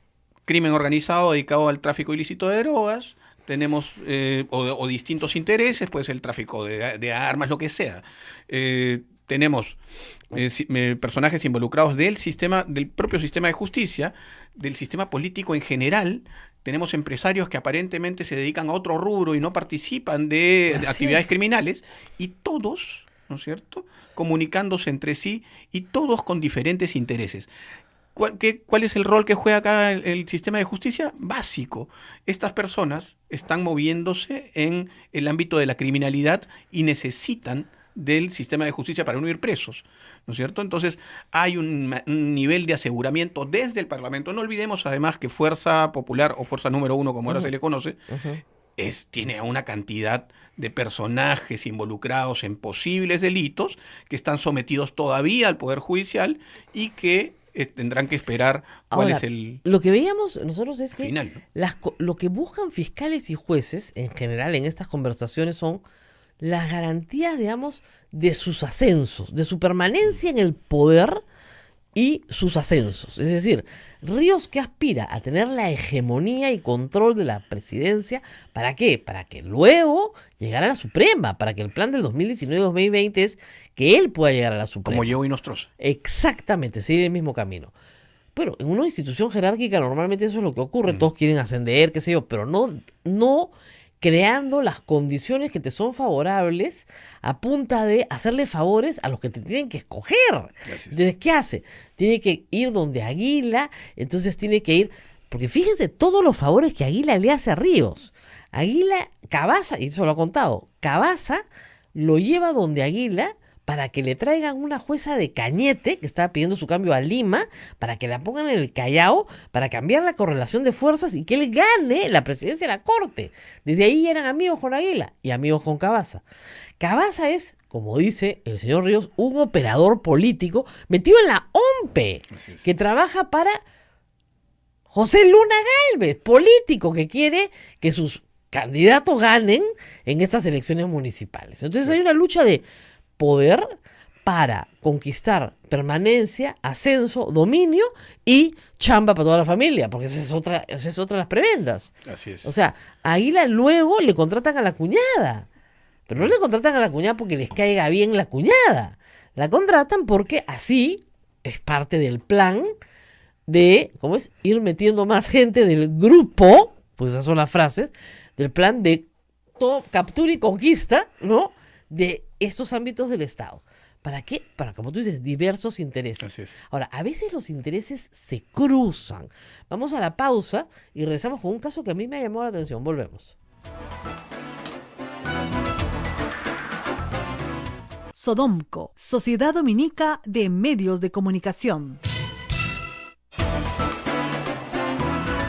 crimen organizado dedicado al tráfico ilícito de drogas, tenemos o distintos intereses, puede ser el tráfico de armas, lo que sea. Tenemos personajes involucrados del propio sistema de justicia, del sistema político en general. Tenemos empresarios que aparentemente se dedican a otro rubro y no participan de actividades criminales, y todos, ¿no es cierto?, comunicándose entre sí y todos con diferentes intereses. ¿Cuál es el rol que juega acá el sistema de justicia? Básico. Estas personas están moviéndose en el ámbito de la criminalidad y necesitan del sistema de justicia para no ir presos, ¿no es cierto? Entonces hay un nivel de aseguramiento desde el Parlamento. No olvidemos además que Fuerza Popular, o Fuerza Número 1, como ahora se le conoce, tiene una cantidad de personajes involucrados en posibles delitos que están sometidos todavía al Poder Judicial y que tendrán que esperar cuál Ahora, es el lo que veíamos nosotros es que final, ¿no? lo que buscan fiscales y jueces en general en estas conversaciones son las garantías, digamos, de sus ascensos, de su permanencia en el poder y sus ascensos. Es decir, Ríos que aspira a tener la hegemonía y control de la presidencia, ¿para qué? Para que luego llegara a la Suprema, para que el plan del 2019-2020 es que él pueda llegar a la Suprema. Como Diego y Nostroza. Exactamente, sigue el mismo camino. Pero en una institución jerárquica normalmente eso es lo que ocurre, todos quieren ascender, qué sé yo, pero no creando las condiciones que te son favorables a punta de hacerle favores a los que te tienen que escoger. Gracias. Entonces, ¿qué hace? Tiene que ir donde Aguila, entonces tiene que ir, porque fíjense todos los favores que Aguila le hace a Ríos. Aguila, Cavazza, y eso lo ha contado, Cavazza lo lleva donde Aguila para que le traigan una jueza de Cañete, que estaba pidiendo su cambio a Lima, para que la pongan en el Callao, para cambiar la correlación de fuerzas y que él gane la presidencia de la Corte. Desde ahí eran amigos con Aguila y amigos con Cavazza. Cavazza es, como dice el señor Ríos, un operador político metido en la OMPE, que trabaja para José Luna Gálvez, político que quiere que sus candidatos ganen en estas elecciones municipales. Entonces hay una lucha de poder para conquistar permanencia, ascenso, dominio y chamba para toda la familia, porque esa es otra de las prebendas. Así es. O sea, a Águila luego le contratan a la cuñada, pero no le contratan a la cuñada porque les caiga bien la cuñada, la contratan porque así es parte del plan de, ¿cómo es? Ir metiendo más gente del grupo, pues esas son las frases, del plan de captura y conquista, ¿no?, de estos ámbitos del Estado. ¿Para qué? Para, como tú dices, diversos intereses. Así es. Ahora, a veces los intereses se cruzan. Vamos a la pausa y regresamos con un caso que a mí me ha llamado la atención. Volvemos. Sodomco, Sociedad Dominica de Medios de Comunicación.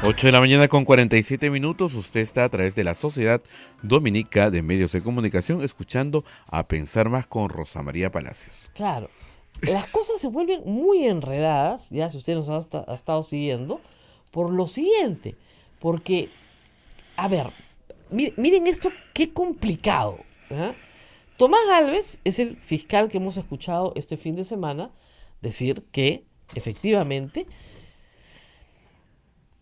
8 de la mañana con 47 minutos. Usted está a través de la Sociedad Dominica de Medios de Comunicación escuchando A Pensar Más con Rosa María Palacios. Claro, las cosas se vuelven muy enredadas, ya si usted nos ha estado siguiendo, por lo siguiente. Porque, a ver, miren esto, qué complicado. Tomás Gálvez es el fiscal que hemos escuchado este fin de semana decir que, efectivamente,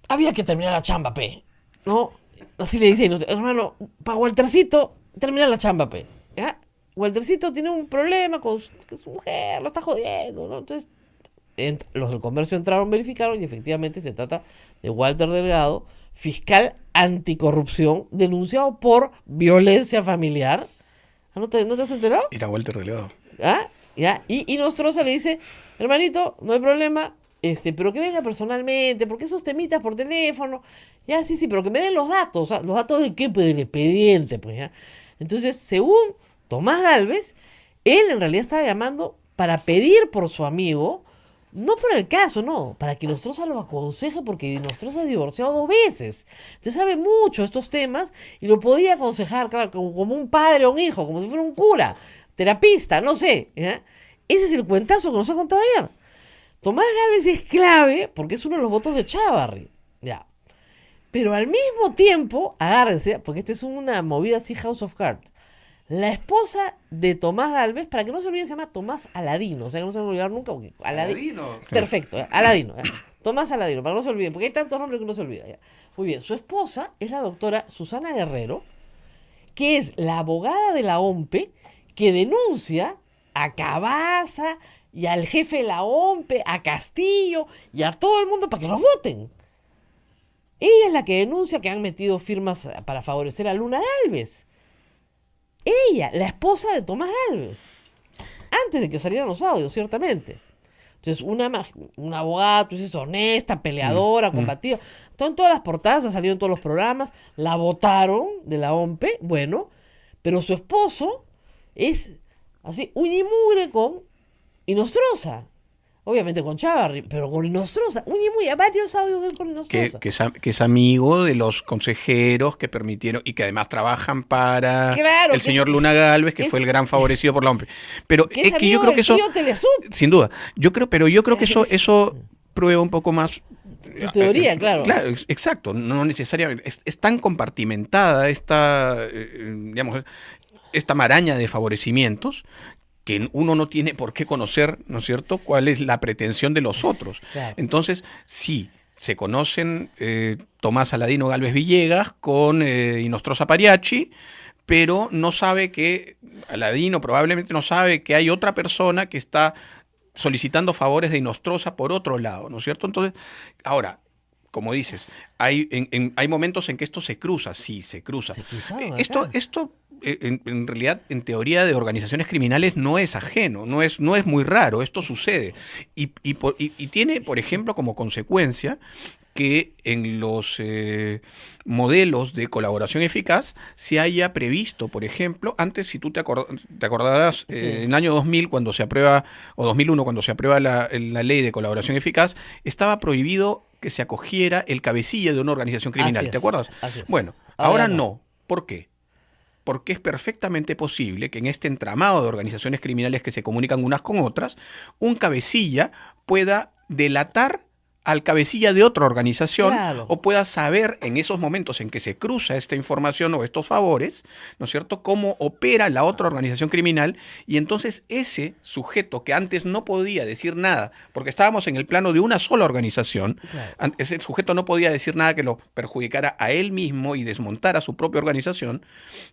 había que terminar la chamba, pe, ¿no? Así le dicen, hermano, para Waltercito, termina la chamba, pe, ¿ya? Waltercito tiene un problema con su mujer, lo está jodiendo, ¿no? Entonces, los del comercio entraron, verificaron y efectivamente se trata de Walter Delgado, fiscal anticorrupción, denunciado por violencia familiar. ¿No te has enterado? Era Walter Delgado. ¿Ah? ¿Ya? Y Nostroza le dice, hermanito, no hay problema, pero que venga personalmente, porque esos temitas por teléfono, ya, sí, pero que me den los datos, ¿los datos de qué? Pues del expediente, pues, ¿ya? Entonces, según Tomás Gálvez, él en realidad estaba llamando para pedir por su amigo, no por el caso, no, para que Nostroza lo aconseje, porque Nostroza es divorciado 2 veces, entonces sabe mucho de estos temas y lo podía aconsejar, claro, como un padre o un hijo, como si fuera un cura, terapista, no sé, ¿ya? Ese es el cuentazo que nos ha contado ayer. Tomás Gálvez es clave porque es uno de los votos de Chávarri, ya. Pero al mismo tiempo, agárrense, porque esta es una movida así House of Cards. La esposa de Tomás Gálvez, para que no se olviden, se llama Tomás Aladino, o sea que no se van a olvidar nunca, porque Aladino. Perfecto, Aladino, ya. Tomás Aladino, para que no se olviden, porque hay tantos nombres que no se olvida, ya. Muy bien, su esposa es la doctora Susana Guerrero, que es la abogada de la OMPE, que denuncia a Cavazza y al jefe de la OMPE, a Castillo y a todo el mundo para que los voten. Ella es la que denuncia que han metido firmas para favorecer a Luna Gálvez. Ella, la esposa de Tomás Gálvez. Antes de que salieran los audios, ciertamente. Entonces, una abogada, tú dices, honesta, peleadora, combativa. En todas las portadas, ha salido en todos los programas. La votaron de la OMPE, bueno. Pero su esposo es así, uña y mugre con Nostroza. Obviamente con Chávarri, pero con Inostroza. Oye, varios audios de él con Inostroza. Que es amigo de los consejeros que permitieron y que además trabajan para Claro, el señor Luna Gálvez, que fue el gran favorecido por la OMPE. Pero que es que yo amigo creo que del eso, tío Telesub. sin duda, yo creo que eso prueba un poco más. Tu teoría, claro. Claro, exacto, no necesariamente. Es tan compartimentada digamos, esta maraña de favorecimientos que uno no tiene por qué conocer, ¿no es cierto?, cuál es la pretensión de los otros. Claro. Entonces, sí, se conocen Tomás Aladino Gálvez Villegas con Inostroza Pariachi, pero no sabe que, Aladino probablemente no sabe que hay otra persona que está solicitando favores de Inostroza por otro lado, ¿no es cierto? Entonces, ahora, como dices, hay momentos en que esto se cruza, sí, se cruza. Se cruzaban Esto en realidad, en teoría de organizaciones criminales no es ajeno, no es muy raro, esto sucede. Y tiene, por ejemplo, como consecuencia que en los modelos de colaboración eficaz se haya previsto, por ejemplo, antes, si tú te acordarás, en el año 2000, cuando se aprueba, o 2001, cuando se aprueba la ley de colaboración eficaz, estaba prohibido que se acogiera el cabecilla de una organización criminal. ¿Te acuerdas? Así es. Bueno, ahora no. ¿Por qué? Porque es perfectamente posible que en este entramado de organizaciones criminales que se comunican unas con otras, un cabecilla pueda delatar al cabecilla de otra organización, Claro. o pueda saber en esos momentos en que se cruza esta información o estos favores, ¿no es cierto?, cómo opera la otra organización criminal, y entonces ese sujeto que antes no podía decir nada, porque estábamos en el plano de una sola organización, Claro. ese sujeto no podía decir nada que lo perjudicara a él mismo y desmontara su propia organización,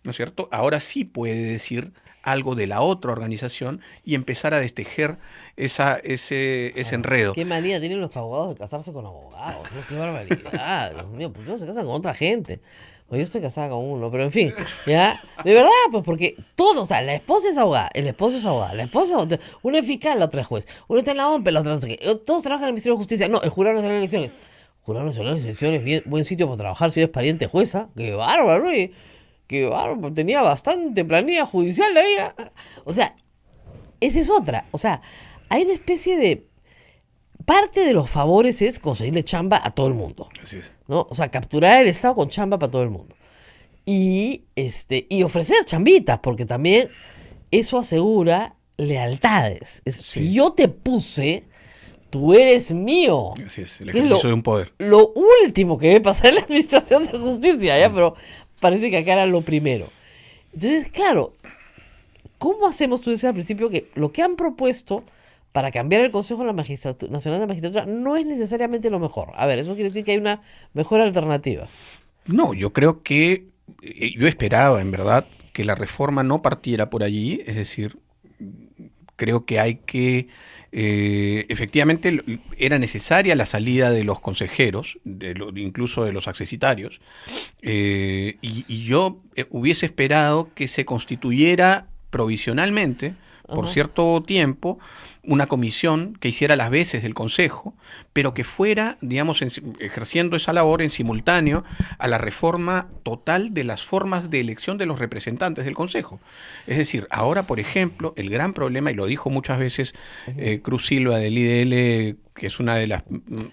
¿no es cierto? Ahora sí puede decir algo de la otra organización y empezar a destejer ese enredo. Qué manía tienen los abogados de casarse con abogados, ¿no? Qué barbaridad, Dios mío, ¿por qué no se casan con otra gente? Pues yo estoy casada con uno, pero en fin, ya, de verdad, pues porque todos, o sea, la esposa es abogada, el esposo es abogada, la esposa, una es fiscal, la otra es juez, uno está en la OMPE, la otra no sé qué, todos trabajan en el Ministerio de Justicia, no, el Jurado Nacional de Elecciones. Jurado Nacional de Elecciones, bien, buen sitio para trabajar si eres pariente jueza, qué bárbaro, qué bárbaro, tenía bastante planilla judicial de ella. O sea, esa es otra, o sea, hay una especie de... Parte de los favores es conseguirle chamba a todo el mundo, Así es. ¿no? O sea, capturar el Estado con chamba para todo el mundo. Y ofrecer chambitas, porque también eso asegura lealtades. Si yo te puse, tú eres mío. Así es, el Que es ejercicio de un poder. Lo último que debe pasar en la administración de justicia, ¿ya? Pero parece que acá era lo primero. Entonces, claro, ¿cómo hacemos? Tú decías al principio que lo que han propuesto para cambiar el Consejo de la Nacional de la Magistratura no es necesariamente lo mejor. A ver, eso quiere decir que hay una mejor alternativa. No, yo creo que yo esperaba, en verdad, que la reforma no partiera por allí, es decir, creo que hay que, efectivamente, era necesaria la salida de los consejeros, incluso de los accesitarios, y yo hubiese esperado que se constituyera provisionalmente, por cierto tiempo, una comisión que hiciera las veces del Consejo, pero que fuera, digamos, ejerciendo esa labor en simultáneo a la reforma total de las formas de elección de los representantes del Consejo. Es decir, ahora, por ejemplo, el gran problema, y lo dijo muchas veces Cruz Silva del IDL, que es una de las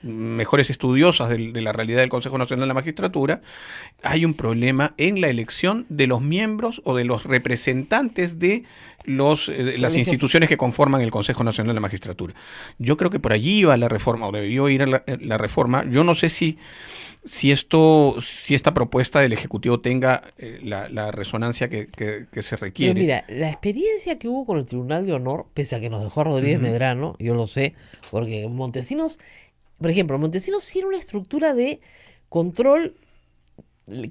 mejores estudiosas de la realidad del Consejo Nacional de la Magistratura, hay un problema en la elección de los miembros o de los representantes de las instituciones que conforman el Consejo Nacional de la Magistratura. Yo creo que por allí iba la reforma, o debió ir la reforma. Yo no sé si esta propuesta del Ejecutivo tenga la resonancia que se requiere. Pero mira, la experiencia que hubo con el Tribunal de Honor, pese a que nos dejó a Rodríguez Medrano, yo lo sé, porque Montesinos, por ejemplo, Montesinos sí era una estructura de control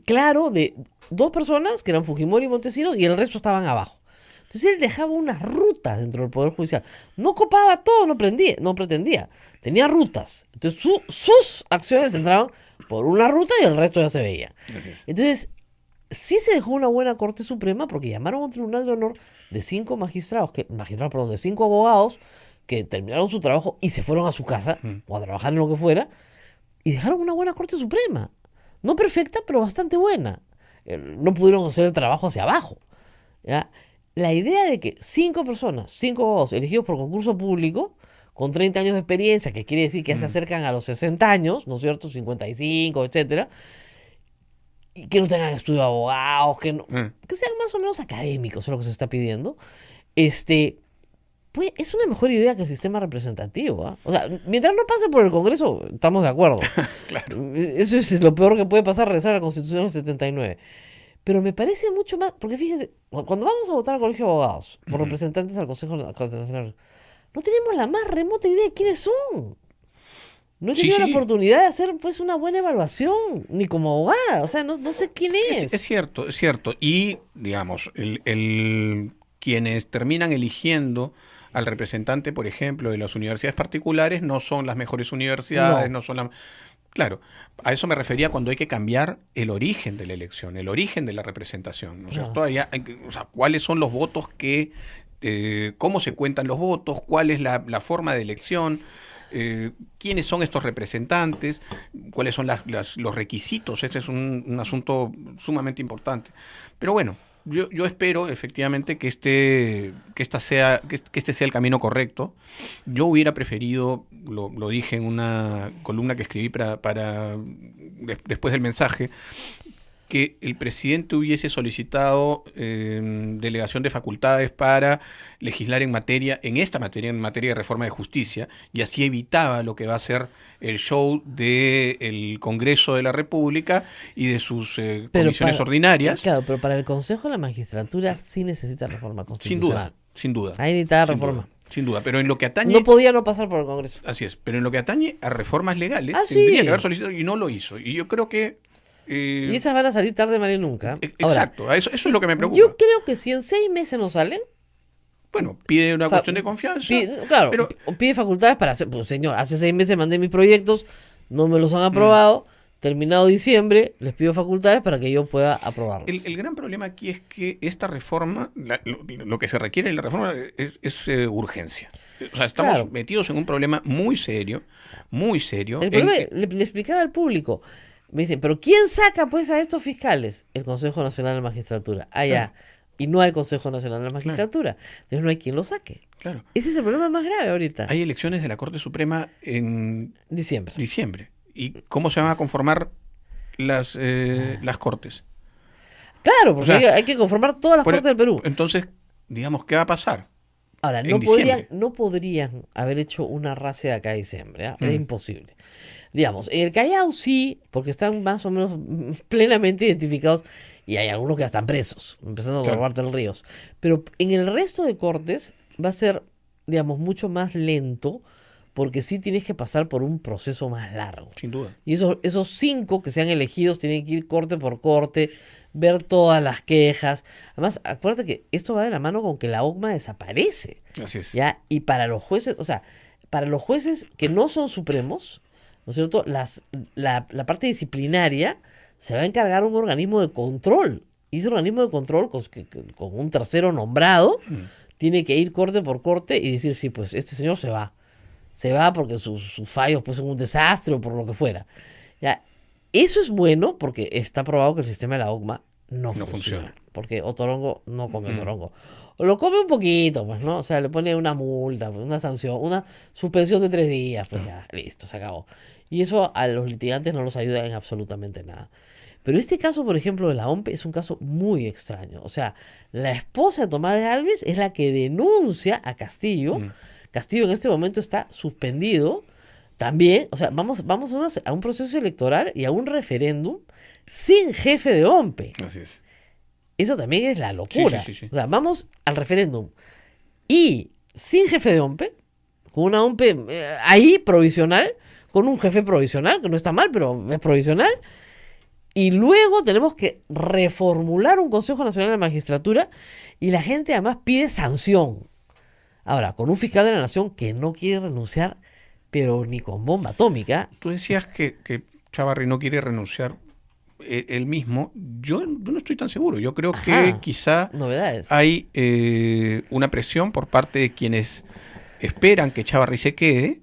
claro de dos personas, que eran Fujimori y Montesinos, y el resto estaban abajo. Entonces él dejaba unas rutas dentro del Poder Judicial. No copaba todo, no pretendía. Tenía rutas. Entonces sus acciones entraban por una ruta y el resto ya se veía. Entonces, sí se dejó una buena Corte Suprema porque llamaron a un Tribunal de Honor de 5 de 5 abogados que terminaron su trabajo y se fueron a su casa o a trabajar en lo que fuera y dejaron una buena Corte Suprema. No perfecta, pero bastante buena. No pudieron hacer el trabajo hacia abajo, ¿ya? La idea de que 5 personas, 5 abogados elegidos por concurso público, con 30 años de experiencia, que quiere decir que ya se acercan a los 60 años, ¿no es cierto? 55, etcétera, y que no tengan estudio de abogados, que sean más o menos académicos, es lo que se está pidiendo. Pues es una mejor idea que el sistema representativo, ¿ah? O sea, mientras no pase por el Congreso, estamos de acuerdo. Claro. Eso es lo peor que puede pasar, regresar a la Constitución del 79. Pero me parece mucho más, porque fíjense, cuando vamos a votar al Colegio de Abogados por representantes al Consejo Nacional, no tenemos la más remota idea de quiénes son. No he tenido la oportunidad de hacer pues una buena evaluación, ni como abogada, o sea, no sé quién es. Es cierto, es cierto. Y, digamos, quienes terminan eligiendo al representante, por ejemplo, de las universidades particulares, no son las mejores universidades, no son las... Claro, a eso me refería cuando hay que cambiar el origen de la elección, el origen de la representación. ¿No es cierto? O sea, ¿cuáles son los votos que... cómo se cuentan los votos? ¿Cuál es la forma de elección? ¿Quiénes son estos representantes? ¿Cuáles son los requisitos? Ese es un asunto sumamente importante. Pero bueno, yo espero efectivamente que este sea el camino correcto. Yo hubiera preferido, lo dije en una columna que escribí después del mensaje, que el presidente hubiese solicitado delegación de facultades para legislar en esta materia de reforma de justicia, y así evitaba lo que va a ser el show del Congreso de la República y de sus comisiones ordinarias. Claro, pero para el Consejo de la Magistratura sí necesita reforma constitucional. Sin duda. Ahí necesitaba reforma. Sin duda, pero en lo que atañe... No podía no pasar por el Congreso. Así es, pero en lo que atañe a reformas legales, sí. tendría que haber solicitado y no lo hizo. Y yo creo que... y esas van a salir tarde, mal y nunca. Exacto, ahora, eso es lo que me preocupa. Yo creo que si en 6 meses no salen... Bueno, pide una cuestión de confianza. Claro, pero pide facultades para hacer... Pues señor, hace 6 meses mandé mis proyectos, no me los han aprobado, terminado diciembre, les pido facultades para que yo pueda aprobarlos. El gran problema aquí es que esta reforma, lo que se requiere de la reforma es urgencia. O sea, estamos metidos en un problema muy serio, muy serio. El problema, le explicaba al público, me dicen, ¿pero quién saca pues a estos fiscales? El Consejo Nacional de la Magistratura. Allá. Y no hay Consejo Nacional de la Magistratura. Entonces no hay quien lo saque. Claro. Ese es el problema más grave ahorita. Hay elecciones de la Corte Suprema en diciembre. ¿Y cómo se van a conformar las Cortes? Claro, porque hay que conformar todas las Cortes del Perú. Entonces, digamos, ¿qué va a pasar? Ahora, no podrían haber hecho una racia de acá a diciembre. ¿Eh? Era imposible. Digamos, en el Callao sí, porque están más o menos plenamente identificados y hay algunos que ya están presos, empezando por Bartel Ríos. Pero en el resto de cortes va a ser, digamos, mucho más lento, porque sí tienes que pasar por un proceso más largo. Sin duda. Y esos 5 que sean elegidos tienen que ir corte por corte, ver todas las quejas. Además, acuérdate que esto va de la mano con que la OCMA desaparece. Así es. ¿Ya? Y para los jueces, o sea, para los jueces que no son supremos, ¿no es cierto? La parte disciplinaria se va a encargar un organismo de control. Y ese organismo de control, con un tercero nombrado, tiene que ir corte por corte y decir, sí, pues este señor se va. Se va porque sus fallos pues, son un desastre o por lo que fuera. ¿Ya? Eso es bueno porque está probado que el sistema de la OCMA no funciona. Porque Otorongo no come Otorongo. O lo come un poquito, pues, ¿no? O sea, le pone una multa, una sanción, una suspensión de 3 días, pues ya, listo, se acabó. Y eso a los litigantes no los ayuda en absolutamente nada. Pero este caso, por ejemplo, de la OMPE es un caso muy extraño. O sea, la esposa de Tomás Gálvez es la que denuncia a Castillo. Castillo en este momento está suspendido también. O sea, vamos a un proceso electoral y a un referéndum sin jefe de OMPE. Así es. Eso también es la locura. Sí. O sea, vamos al referéndum y sin jefe de OMPE, con una OMPE ahí provisional, con un jefe provisional, que no está mal, pero es provisional. Y luego tenemos que reformular un Consejo Nacional de la Magistratura y la gente además pide sanción. Ahora, con un fiscal de la Nación que no quiere renunciar, pero ni con bomba atómica. Tú decías que Chávarri no quiere renunciar él mismo. Yo no estoy tan seguro. Yo creo que quizá novedades. Hay una presión por parte de quienes esperan que Chávarri se quede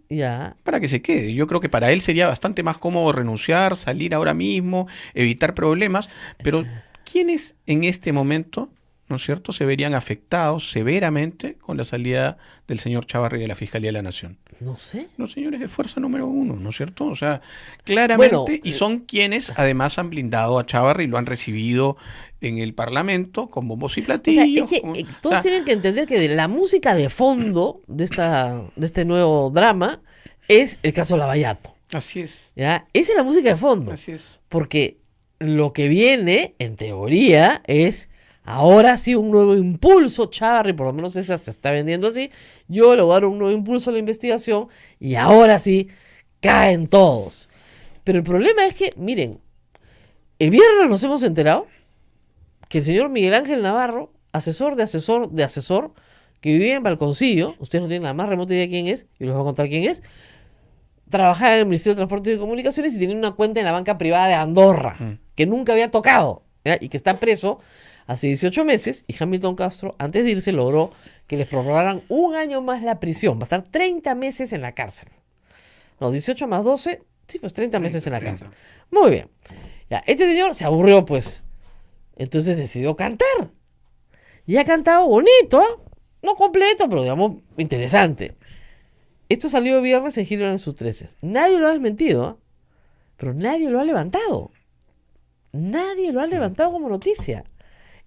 para que se quede. Yo creo que para él sería bastante más cómodo renunciar, salir ahora mismo, evitar problemas. Pero ¿quiénes en este momento ¿no es cierto?, se verían afectados severamente con la salida del señor Chávarri de la Fiscalía de la Nación. No sé. Los señores de Fuerza Número 1, ¿no es cierto? O sea, claramente, Bueno, y son quienes además han blindado a Chávarri y lo han recibido en el Parlamento con bombos y O sea, platillos. es que como- todos o sea, tienen que entender que la música de fondo de este nuevo drama es el caso Lavallato. así es, ¿Ya? Esa es la música de fondo. así es. Porque lo que viene, en teoría, es ahora sí un nuevo impulso. Chávarri, por lo menos esa se está vendiendo así. Yo le voy a dar un nuevo impulso a la investigación y ahora sí caen todos. Pero el problema es que, miren, el viernes nos hemos enterado que el señor Miguel Ángel Navarro, asesor de asesor de asesor, que vivía en Balconcillo, ustedes no tienen la más remota idea de quién es, y les voy a contar quién es, trabajaba en el Ministerio de Transporte y Comunicaciones y tenía una cuenta en la banca privada de Andorra, que nunca había tocado, ¿ya? Y que está preso hace 18 meses, y Hamilton Castro, antes de irse, logró que les prorrogaran un año más la prisión. Va a estar 30 meses en la cárcel. No, 18 más 12, sí, pues 30 meses en la cárcel. Muy bien. Ya, este señor se aburrió, pues. Entonces decidió cantar. Y ha cantado bonito, ¿ah? No completo, pero digamos interesante. Esto salió viernes en Giro en sus 13. Nadie lo ha desmentido, ¿ah? Pero nadie lo ha levantado. Nadie lo ha levantado como noticia.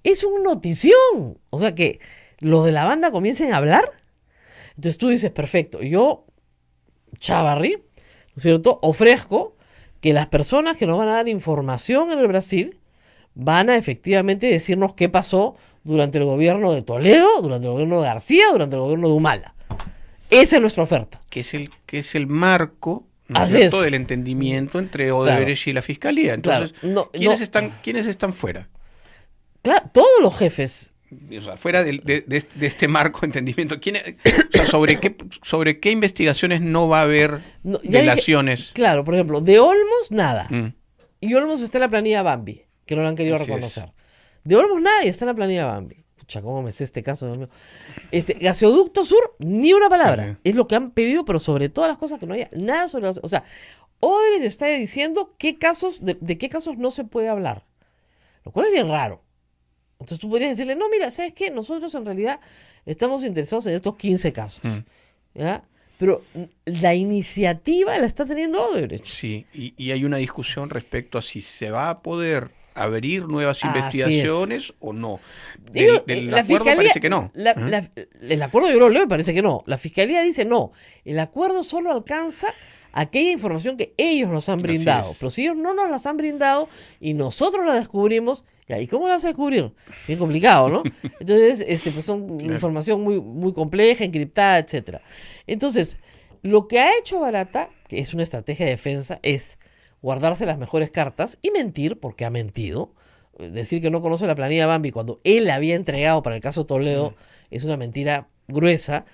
Es un notición. O sea que los de la banda comiencen a hablar. Entonces tú dices, perfecto, yo, Chávarri, ¿no es cierto?, ofrezco que las personas que nos van a dar información en el Brasil van a efectivamente decirnos qué pasó durante el gobierno de Toledo, durante el gobierno de García, durante el gobierno de Humala. Esa es nuestra oferta. Que es el marco, ¿no es Así cierto?, es. del entendimiento entre Odebrecht y la Fiscalía. Entonces, Claro. No, ¿quiénes están fuera? Claro, todos los jefes. O sea, fuera de este marco de entendimiento, o sea, ¿sobre qué investigaciones no va a haber No, ya delaciones? Claro, por ejemplo, de Olmos, nada. Mm, Y Olmos está en la planilla Bambi, que no lo han querido Así es. reconocer. De Olmos nada y está en la planilla Bambi. Pucha, ¿cómo me sé este caso, Dios mío? Gasoducto Sur, ni una palabra. Así es. Es lo que han pedido, pero sobre todas las cosas que no haya nada sobre... O sea, Odebrecht está diciendo qué casos, de qué casos no se puede hablar. Lo cual es bien raro. Entonces tú podrías decirle, no, mira, ¿sabes qué? Nosotros en realidad estamos interesados en estos 15 casos. ¿Ya? Pero la iniciativa la está teniendo Odebrecht. sí, y hay una discusión respecto a si se va a poder abrir nuevas Así investigaciones o no. Digo, Del la acuerdo fiscalía- parece que no. el acuerdo yo lo leo y parece que no. La fiscalía dice no. El acuerdo solo alcanza aquella información que ellos nos han Así brindado. es. Pero si ellos no nos las han brindado y nosotros la descubrimos, ¿y cómo la vas a descubrir? Bien complicado, ¿no? Entonces, pues son información muy, muy compleja, encriptada, etcétera. Entonces, lo que ha hecho Barata, que es una estrategia de defensa, es guardarse las mejores cartas y mentir, porque ha mentido. Decir que no conoce la planilla Bambi cuando él la había entregado para el caso Toledo es una mentira gruesa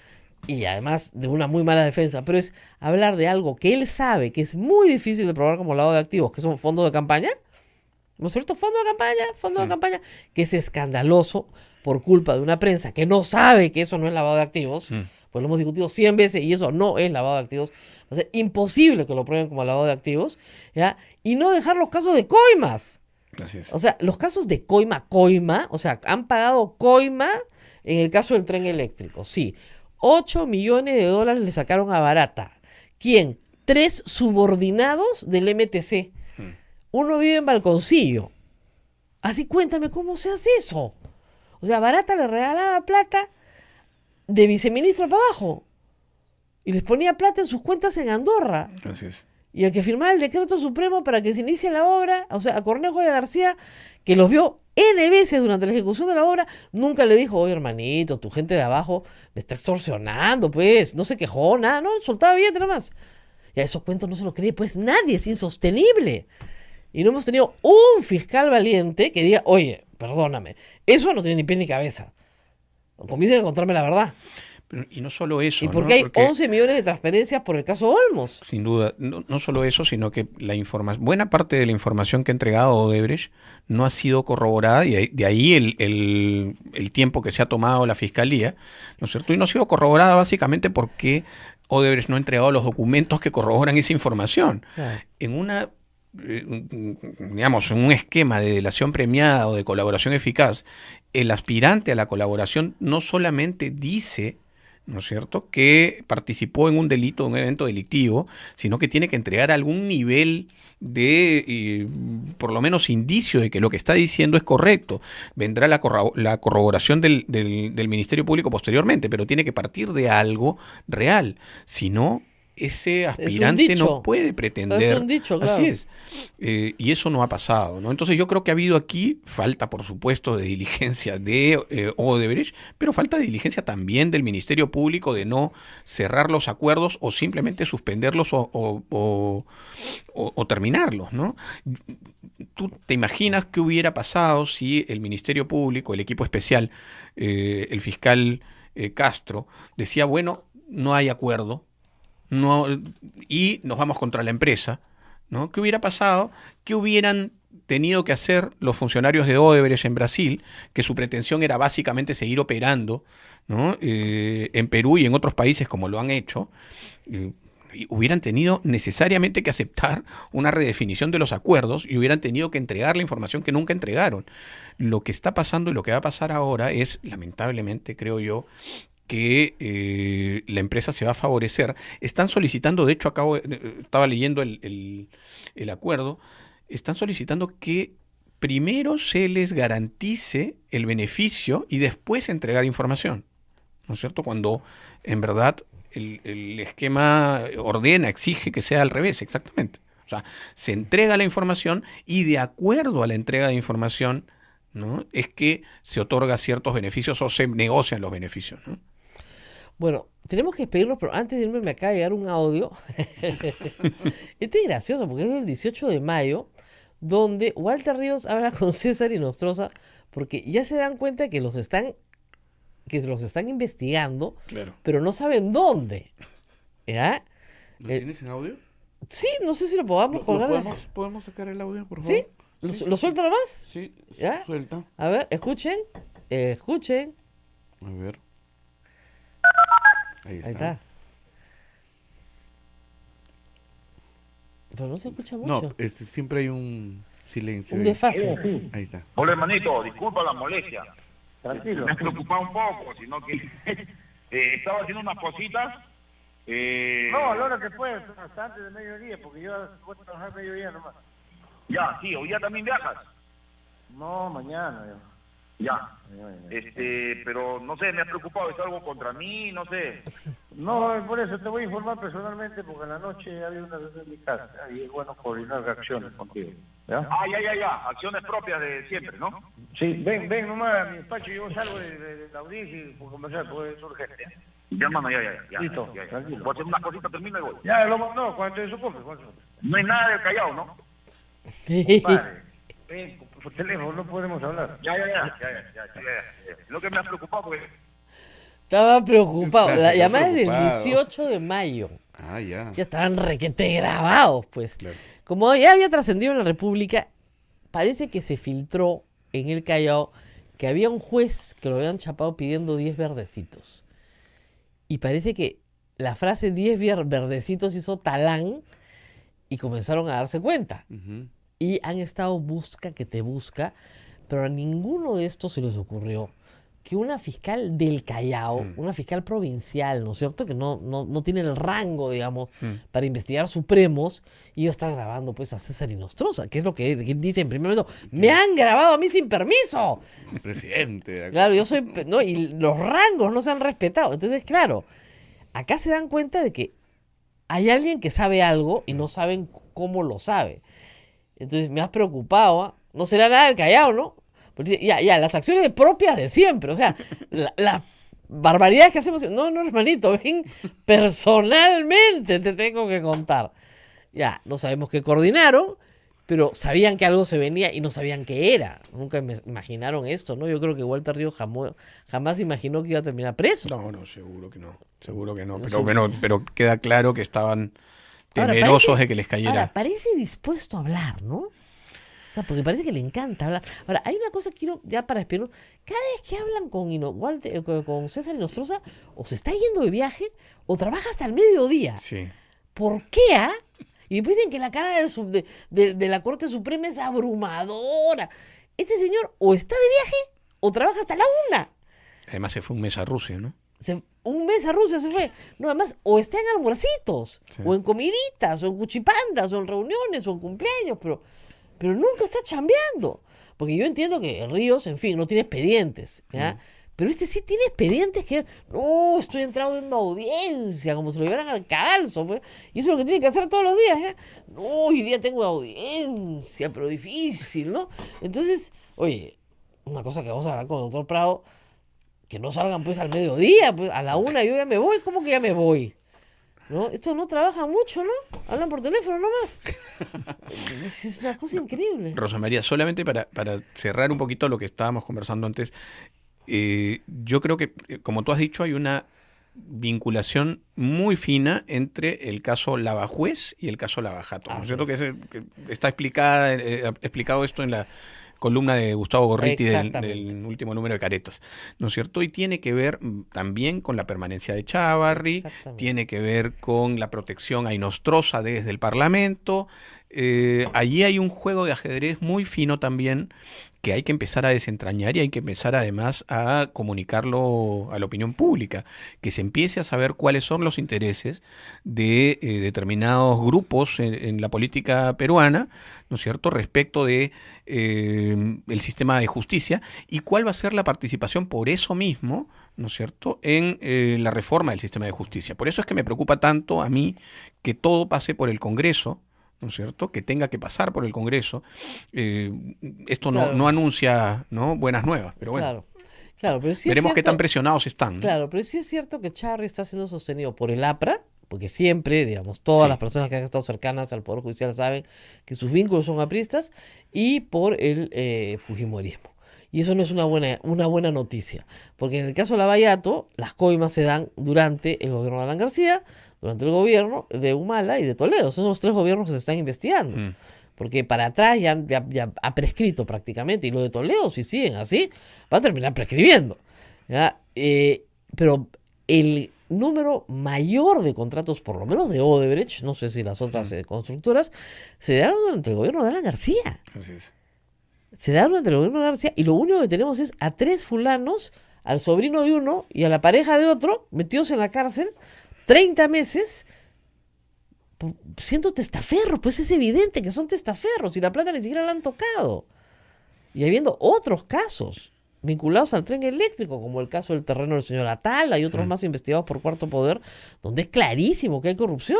y además de una muy mala defensa. Pero es hablar de algo que él sabe que es muy difícil de probar como lavado de activos, que son fondos de campaña. ¿No es cierto? Fondo de campaña, que es escandaloso por culpa de una prensa que no sabe que eso no es lavado de activos. Pues lo hemos discutido 100 veces y eso no es lavado de activos. Va a ser imposible que lo prueben como lavado de activos, ¿ya? Y no dejar los casos de coimas. Así es. O sea, los casos de coima, o sea, han pagado coima en el caso del tren eléctrico. Sí, 8 millones de dólares le sacaron a Barata. ¿Quién? 3 subordinados del MTC. Uno vive en Balconcillo. Así cuéntame cómo se hace eso. O sea, Barata le regalaba plata de viceministro para abajo. Y les ponía plata en sus cuentas en Andorra. Así es. Y el que firmaba el decreto supremo para que se inicie la obra, o sea, a Cornejo de García, que los vio N veces durante la ejecución de la obra, nunca le dijo, oye, hermanito, tu gente de abajo me está extorsionando, pues. No se quejó, nada, no, soltaba billete nomás. Y a esos cuentos no se lo cree, pues, nadie, es insostenible. Y no hemos tenido un fiscal valiente que diga, oye, perdóname, eso no tiene ni pie ni cabeza. Comiencen a contarme la verdad. Y no solo eso. Y porque ¿no? hay 11 millones de transferencias por el caso Olmos. Sin duda, no solo eso, sino que buena parte de la información que ha entregado Odebrecht no ha sido corroborada, y de ahí el tiempo que se ha tomado la Fiscalía, ¿no es cierto? Y no ha sido corroborada básicamente porque Odebrecht no ha entregado los documentos que corroboran esa información. Claro. En una digamos, un esquema de delación premiada o de colaboración eficaz, el aspirante a la colaboración no solamente dice, ¿no es cierto?, que participó en un delito, un evento delictivo, sino que tiene que entregar algún nivel de, por lo menos, indicio de que lo que está diciendo es correcto. Vendrá la corroboración del Ministerio Público posteriormente, pero tiene que partir de algo real. Si no, ese aspirante no puede pretender. Es un dicho, claro. Así es. Y eso no ha pasado, ¿no? Entonces yo creo que ha habido aquí falta, por supuesto, de diligencia de Odebrecht, pero falta de diligencia también del Ministerio Público de no cerrar los acuerdos o simplemente suspenderlos o terminarlos, ¿no? ¿Tú te imaginas qué hubiera pasado si el Ministerio Público, el equipo especial, el fiscal Castro, decía, bueno, no hay acuerdo, y nos vamos contra la empresa, ¿no? ¿Qué hubiera pasado? ¿Qué hubieran tenido que hacer los funcionarios de Odebrecht en Brasil, que su pretensión era básicamente seguir operando, ¿no?, en Perú y en otros países como lo han hecho? Y hubieran tenido necesariamente que aceptar una redefinición de los acuerdos y hubieran tenido que entregar la información que nunca entregaron. Lo que está pasando y lo que va a pasar ahora es, lamentablemente, creo yo, que la empresa se va a favorecer. Están solicitando, de hecho, estaba leyendo el acuerdo, están solicitando que primero se les garantice el beneficio y después entregar información, ¿no es cierto? Cuando en verdad el esquema ordena, exige que sea al revés, exactamente. O sea, se entrega la información y de acuerdo a la entrega de información, ¿no?, es que se otorga ciertos beneficios o se negocian los beneficios, ¿no? Bueno, tenemos que despedirnos, pero antes de irme me acaba de llegar un audio. Este es gracioso porque es del 18 de mayo, donde Walter Ríos habla con César Inostroza, porque ya se dan cuenta que los están investigando, Claro. pero no saben dónde. ¿Ya? ¿Lo tienes en audio? Sí, no sé si lo podamos colgar. ¿Podemos sacar el audio, por favor? ¿Sí? ¿Lo suelto nomás? Sí, ¿Ya? suelta. A ver, escuchen. A ver. Ahí está. Ahí está. Pero no se escucha mucho. No, siempre hay un silencio. Un ahí. desfase. Ahí está. Hola, hermanito, disculpa la molestia. Tranquilo. Me he preocupado un poco, sino que estaba haciendo unas cositas. No, a la hora que puedas, hasta antes de mediodía, porque yo voy a trabajar mediodía nomás. Ya, sí, hoy día también viajas. No, mañana. Ya. Mañana. Pero no sé, me has preocupado, ¿es algo contra mí? No sé. No, por eso te voy a informar personalmente, porque en la noche había una reunión en mi casa y es bueno coordinar acciones contigo. ¿Ya? Ah, ya. Acciones propias de siempre, ¿no? Sí, ven nomás a mi despacho, yo salgo de la audiencia y por conversar, porque es urgente. Ya, hermano, ya. Listo, Ya. tranquilo. Voy a hacer unas cositas, termino y voy. Ya, no, cuando te desocupes, No hay nada del Callao, ¿no? Padre, ven, por teléfono no podemos hablar. Ya. Lo que me ha preocupado, porque Estaba preocupado. Está La llamada es del preocupado. 18 de mayo. Ah, ya. Ya estaban requete grabados, pues. Claro. Como ya había trascendido en la República, parece que se filtró en el Callao que había un juez que lo habían chapado pidiendo 10 verdecitos. Y parece que la frase 10 verdecitos hizo talán y comenzaron a darse cuenta. Ujú. Y han estado busca que te busca, pero a ninguno de estos se les ocurrió que una fiscal del Callao, una fiscal provincial, ¿no es cierto?, que no tiene el rango, digamos, para investigar supremos, iba a estar grabando pues a César Inostroza, que es lo que dice en primer momento, me han grabado a mí sin permiso. El presidente. Claro, yo soy, no, y los rangos no se han respetado. Entonces, claro, acá se dan cuenta de que hay alguien que sabe algo y no saben cómo lo sabe. Entonces me has preocupado, ¿ah? No será nada del Callao, ¿no? Porque ya, las acciones propias de siempre, o sea, las barbaridades que hacemos. No, hermanito, ven, personalmente te tengo que contar. Ya, no sabemos qué coordinaron, pero sabían que algo se venía y no sabían qué era. Nunca me imaginaron esto, ¿no? Yo creo que Walter Ríos jamás imaginó que iba a terminar preso. No, seguro que no. No, Pero queda claro que estaban Ahora, temerosos de que les cayera. Ahora, parece dispuesto a hablar, ¿no? O sea, porque parece que le encanta hablar. Ahora, hay una cosa que quiero, ya para despedirnos. Cada vez que hablan con César Inostroza, o se está yendo de viaje, o trabaja hasta el mediodía. Sí. ¿Por qué, ah? Y después dicen que la cara de la Corte Suprema es abrumadora. Este señor o está de viaje o trabaja hasta la 1. Además se fue un mes a Rusia, ¿no? Un mes a Rusia se fue. No, además, o está en almuercitos, o en comiditas, o en cuchipandas, o en reuniones, o en cumpleaños, pero nunca está chambeando. Porque yo entiendo que Ríos, en fin, no tiene expedientes, ¿ya? Pero este sí tiene expedientes que, no, estoy entrado en una audiencia, como si lo llevaran al cadalso, pues. Y eso es lo que tiene que hacer todos los días, ¿eh? No, hoy día tengo una audiencia, pero difícil, ¿no? Entonces, oye, una cosa que vamos a hablar con el doctor Prado, que no salgan pues al mediodía, pues a la 1 yo ya me voy, ¿cómo que ya me voy? ¿No? Estos no trabajan mucho, ¿no? Hablan por teléfono nomás. Es una cosa increíble. Rosa María, solamente para cerrar un poquito lo que estábamos conversando antes, yo creo que, como tú has dicho, hay una vinculación muy fina entre el caso Lavajuez y el caso Lavajato. ¿No es cierto? Que está explicado esto en la columna de Gustavo Gorriti del último número de Caretas, ¿no es cierto? Y tiene que ver también con la permanencia de Chávarri, tiene que ver con la protección a Inostroza desde el Parlamento. Allí hay un juego de ajedrez muy fino también que hay que empezar a desentrañar y hay que empezar además a comunicarlo a la opinión pública, que se empiece a saber cuáles son los intereses de determinados grupos en la política peruana, ¿no es cierto?, respecto de el sistema de justicia y cuál va a ser la participación por eso mismo, ¿no es cierto?, en la reforma del sistema de justicia. Por eso es que me preocupa tanto a mí que todo pase por el Congreso, ¿no es cierto?, que tenga que pasar por el Congreso. Esto no anuncia, ¿no?, buenas nuevas, pero bueno. Claro, pero sí veremos es cierto, qué tan presionados están, ¿no? Claro, pero sí es cierto que Chávarri está siendo sostenido por el APRA, porque siempre, digamos, todas las personas que han estado cercanas al Poder Judicial saben que sus vínculos son apristas, y por el fujimorismo. Y eso no es una buena noticia, porque en el caso de Lavallato, las coimas se dan durante el gobierno de Alan García, durante el gobierno de Humala y de Toledo. Son los 3 gobiernos que se están investigando. Porque para atrás ya ha prescrito prácticamente, y lo de Toledo, si siguen así, va a terminar prescribiendo, ¿ya? Pero el número mayor de contratos, por lo menos de Odebrecht, no sé si las otras constructoras, se dieron durante el gobierno de Alan García. Así es. Se da durante el gobierno de García, y lo único que tenemos es a 3 fulanos, al sobrino de uno y a la pareja de otro, metidos en la cárcel 30 meses, siendo testaferros. Pues es evidente que son testaferros y la plata ni siquiera la han tocado. Y habiendo otros casos vinculados al tren eléctrico, como el caso del terreno del señor Atala y otros más investigados por Cuarto Poder, donde es clarísimo que hay corrupción.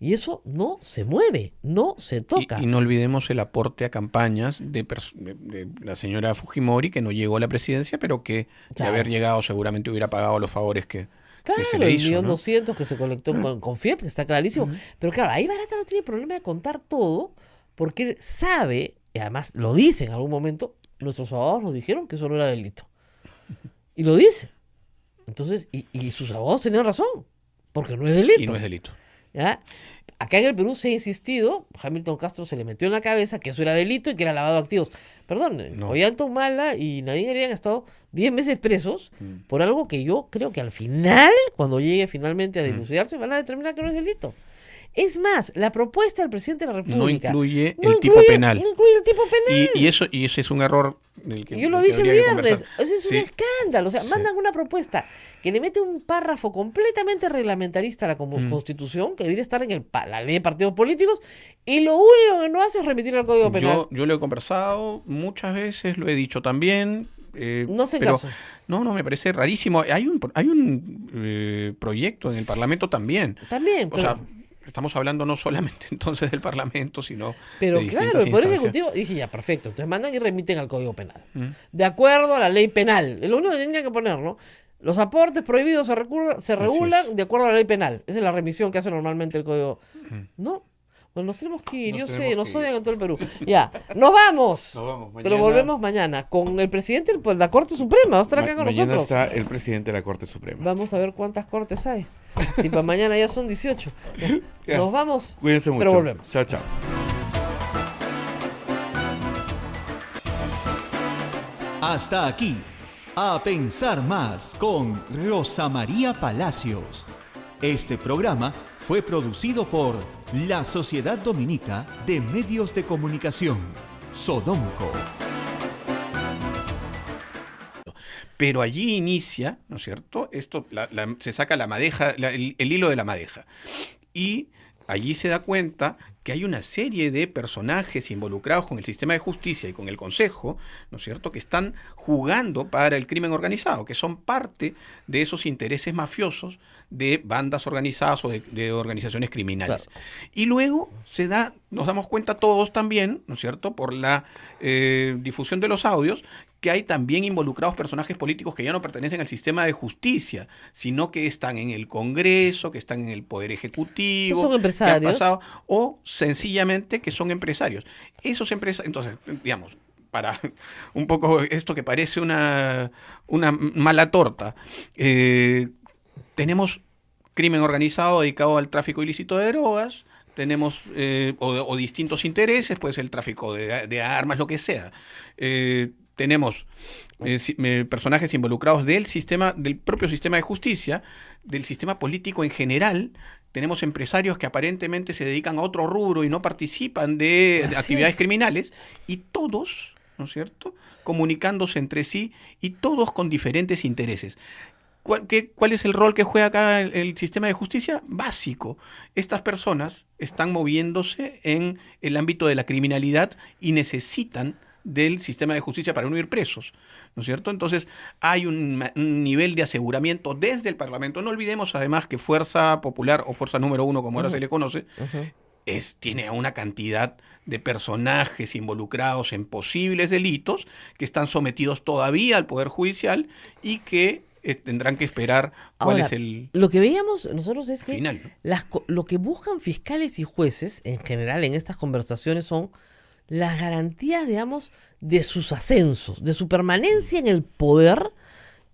Y eso no se mueve, no se toca. Y no olvidemos el aporte a campañas de la señora Fujimori, que no llegó a la presidencia, pero que de haber llegado seguramente hubiera pagado los favores que se le hizo, el ¿no? 1.200.000 que se colectó con FIEP, que está clarísimo. Pero claro, ahí Barata no tiene problema de contar todo, porque él sabe, y además lo dice en algún momento, nuestros abogados nos dijeron que eso no era delito. Y lo dice. Entonces, y sus abogados tenían razón, porque no es delito. Y no es delito. ¿Ya? Acá en el Perú se ha insistido, Hamilton Castro se le metió en la cabeza que eso era delito y que era lavado de activos. Perdón, Ollanta Humala y Nadine Heredia han estado 10 meses presos por algo que yo creo que al final, cuando llegue finalmente a dilucidarse, van a determinar que no es delito. Es más, la propuesta del presidente de la República no incluye el tipo penal. No incluye el tipo penal. Y eso es un error del que yo lo dije el viernes. Ese es un escándalo. O sea, mandan una propuesta que le mete un párrafo completamente reglamentarista a la Constitución, que debería estar en la ley de partidos políticos, y lo único que no hace es remitir al Código Penal. Yo lo he conversado muchas veces, lo he dicho también. No sé caso. No, me parece rarísimo. Hay un proyecto en el Parlamento también. También, o sea, estamos hablando no solamente entonces del Parlamento, sino pero de claro, el Poder instancias. Ejecutivo, dije ya, perfecto, entonces mandan y remiten al Código Penal. De acuerdo a la ley penal. Lo único que tendría que poner, ¿no? Los aportes prohibidos se regulan de acuerdo a la ley penal. Esa es la remisión que hace normalmente el Código. ¿No? Bueno, nos tenemos que ir, yo sé, nos odian en todo el Perú. Ya, nos vamos. Pero volvemos mañana con el presidente de la Corte Suprema. Va a estar acá con mañana nosotros. Mañana está el presidente de la Corte Suprema. Vamos a ver cuántas cortes hay. Si para mañana ya son 18. Ya. Nos vamos. Cuídense mucho. Pero volvemos. Chao, chao. Hasta aquí, A Pensar Más con Rosa María Palacios. Este programa fue producido por La Sociedad Dominica de Medios de Comunicación, Sodomco. Pero allí inicia, ¿no es cierto? Esto se saca la madeja, el hilo de la madeja. Y allí se da cuenta que hay una serie de personajes involucrados con el sistema de justicia y con el Consejo, ¿no es cierto?, que están jugando para el crimen organizado, que son parte de esos intereses mafiosos de bandas organizadas o de organizaciones criminales. Claro. Y luego nos damos cuenta todos también, ¿no es cierto?, por la difusión de los audios, que hay también involucrados personajes políticos que ya no pertenecen al sistema de justicia, sino que están en el Congreso, que están en el Poder Ejecutivo, Son empresarios. que han pasado, o sencillamente que son empresarios. Esos empresarios, entonces, digamos, para un poco esto que parece una mala torta, tenemos crimen organizado dedicado al tráfico ilícito de drogas, tenemos o distintos intereses, puede ser el tráfico de armas, lo que sea. Tenemos personajes involucrados del propio sistema de justicia, del sistema político en general. Tenemos empresarios que aparentemente se dedican a otro rubro y no participan de actividades criminales, y todos, ¿no es cierto?, comunicándose entre sí y todos con diferentes intereses. ¿Cuál es el rol que juega acá el sistema de justicia? Básico. Estas personas están moviéndose en el ámbito de la criminalidad y necesitan del sistema de justicia para no ir presos, ¿no es cierto? Entonces hay un nivel de aseguramiento desde el Parlamento. No olvidemos además que Fuerza Popular, o Fuerza Número 1, como ahora se le conoce, tiene una cantidad de personajes involucrados en posibles delitos que están sometidos todavía al Poder Judicial y que tendrán que esperar cuál Ahora, es el lo que veíamos nosotros es que final, ¿no? lo que buscan fiscales y jueces en general en estas conversaciones son las garantías, digamos, de sus ascensos, de su permanencia en el poder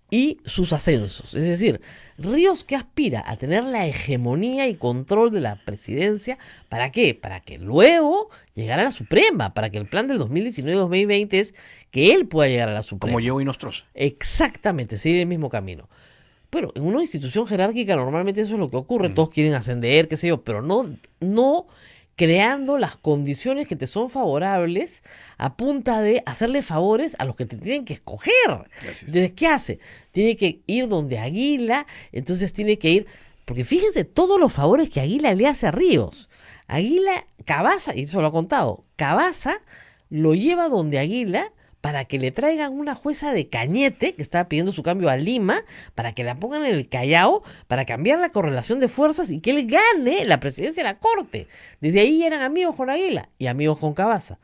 y sus ascensos. Es decir, Ríos, que aspira a tener la hegemonía y control de la presidencia, ¿para qué? Para que luego llegara a la Suprema, para que el plan del 2019-2020 es que él pueda llegar a la Suprema. Como yo y Nostroza. Exactamente, sigue el mismo camino. Pero en una institución jerárquica normalmente eso es lo que ocurre, todos quieren ascender, qué sé yo, pero no creando las condiciones que te son favorables a punta de hacerle favores a los que te tienen que escoger. Gracias. Entonces, ¿qué hace? Tiene que ir donde Aguila, entonces tiene que ir, porque fíjense todos los favores que Aguila le hace a Ríos. Aguila, Cavazza, y eso lo ha contado, Cavazza lo lleva donde Aguila para que le traigan una jueza de Cañete, que estaba pidiendo su cambio a Lima, para que la pongan en el Callao, para cambiar la correlación de fuerzas y que él gane la presidencia de la Corte. Desde ahí eran amigos con Aguila y amigos con Cavazza.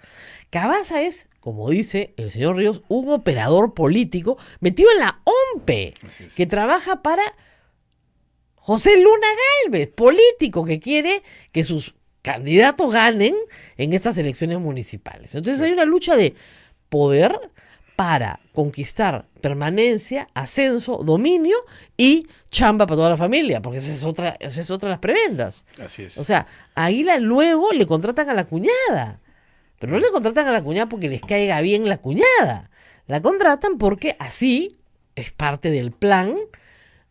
Cavazza es, como dice el señor Ríos, un operador político metido en la OMPE, que trabaja para José Luna Gálvez, político que quiere que sus candidatos ganen en estas elecciones municipales. Entonces hay una lucha de poder para conquistar permanencia, ascenso, dominio y chamba para toda la familia, porque esa es otra de las prebendas. Así es. O sea, a Águila luego le contratan a la cuñada, pero no le contratan a la cuñada porque les caiga bien la cuñada, la contratan porque así es parte del plan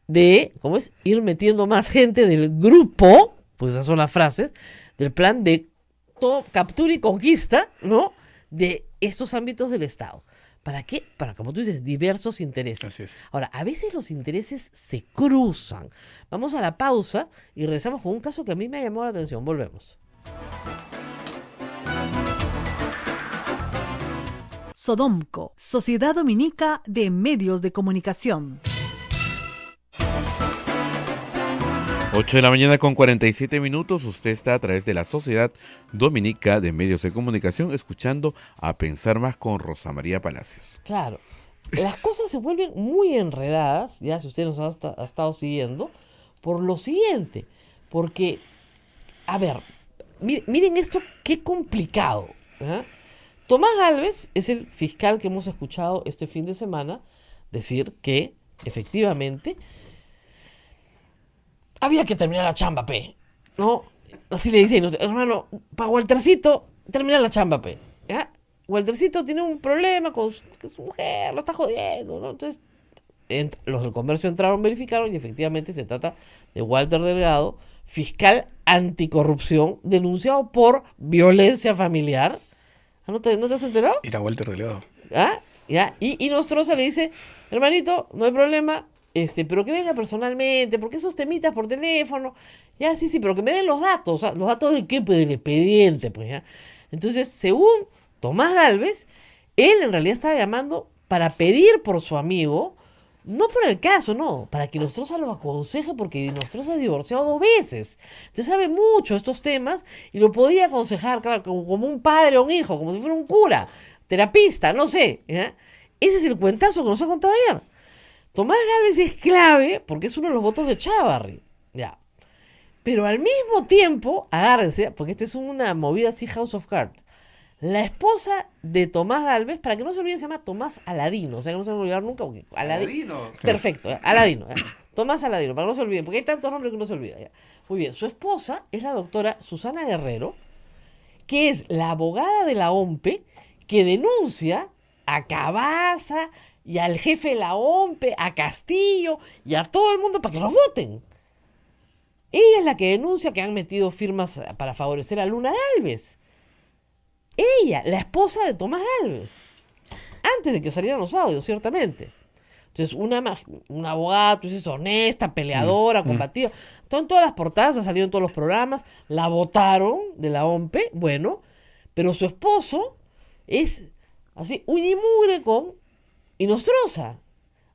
de, ¿cómo es? Ir metiendo más gente del grupo, pues esas son las frases, del plan de captura y conquista, ¿no?, de estos ámbitos del Estado. ¿Para qué? Para, como tú dices, diversos intereses. Así es. Ahora, a veces los intereses se cruzan. Vamos a la pausa y regresamos con un caso que a mí me ha llamado la atención. Volvemos. Sodomco, Sociedad Dominica de Medios de Comunicación. 8 de la mañana con 47 minutos. Usted está a través de la Sociedad Dominica de Medios de Comunicación escuchando A Pensar Más con Rosa María Palacios. Claro, las cosas se vuelven muy enredadas, ya si usted nos ha estado siguiendo, por lo siguiente. Porque, a ver, miren esto, qué complicado. Tomás Gálvez es el fiscal que hemos escuchado este fin de semana decir que, efectivamente, había que terminar la chamba, ¿no? Así le dicen, hermano, para Waltercito, termina la chamba, ¿ya? Waltercito tiene un problema con su mujer, lo está jodiendo, ¿no? Entonces, los del comercio entraron, verificaron y efectivamente se trata de Walter Delgado, fiscal anticorrupción, denunciado por violencia familiar. ¿No te has enterado? Era Walter Delgado. ¿Ah? ¿Ya? Y Nostroza le dice, hermanito, no hay problema, pero que venga personalmente, porque esos temitas por teléfono, ya, sí, pero que me den los datos. O sea, ¿los datos de qué? Pues del expediente, pues, ¿ya? Entonces, según Tomás Gálvez, él en realidad estaba llamando para pedir por su amigo, no por el caso, no, para que Nostroza lo aconseje, porque Nostroza es divorciado 2 veces. Entonces sabe mucho de estos temas y lo podía aconsejar, claro, como un padre o un hijo, como si fuera un cura, terapista, no sé. ¿Ya? Ese es el cuentazo que nos ha contado ayer. Tomás Gálvez es clave porque es uno de los votos de Chávarri. Ya. Pero al mismo tiempo, agárrense, porque esta es una movida así House of Cards. La esposa de Tomás Gálvez, para que no se olviden, se llama Tomás Aladino. O sea, que no se van a olvidar nunca. Porque Aladino. Perfecto, Aladino. Tomás Aladino, para que no se olviden, porque hay tantos nombres que no se olvida. Ya. Muy bien, su esposa es la doctora Susana Guerrero, que es la abogada de la OMPE, que denuncia a Cabaza y al jefe de la OMPE, a Castillo y a todo el mundo para que los voten. Ella es la que denuncia que han metido firmas para favorecer a Luna Gálvez. Ella, la esposa de Tomás Gálvez. Antes de que salieran los audios, ciertamente. Entonces, una abogada, tú dices, honesta, peleadora, combativa. Están en todas las portadas, ha salido en todos los programas. La votaron de la OMPE, bueno. Pero su esposo es así, uña y mugre con Inostroza.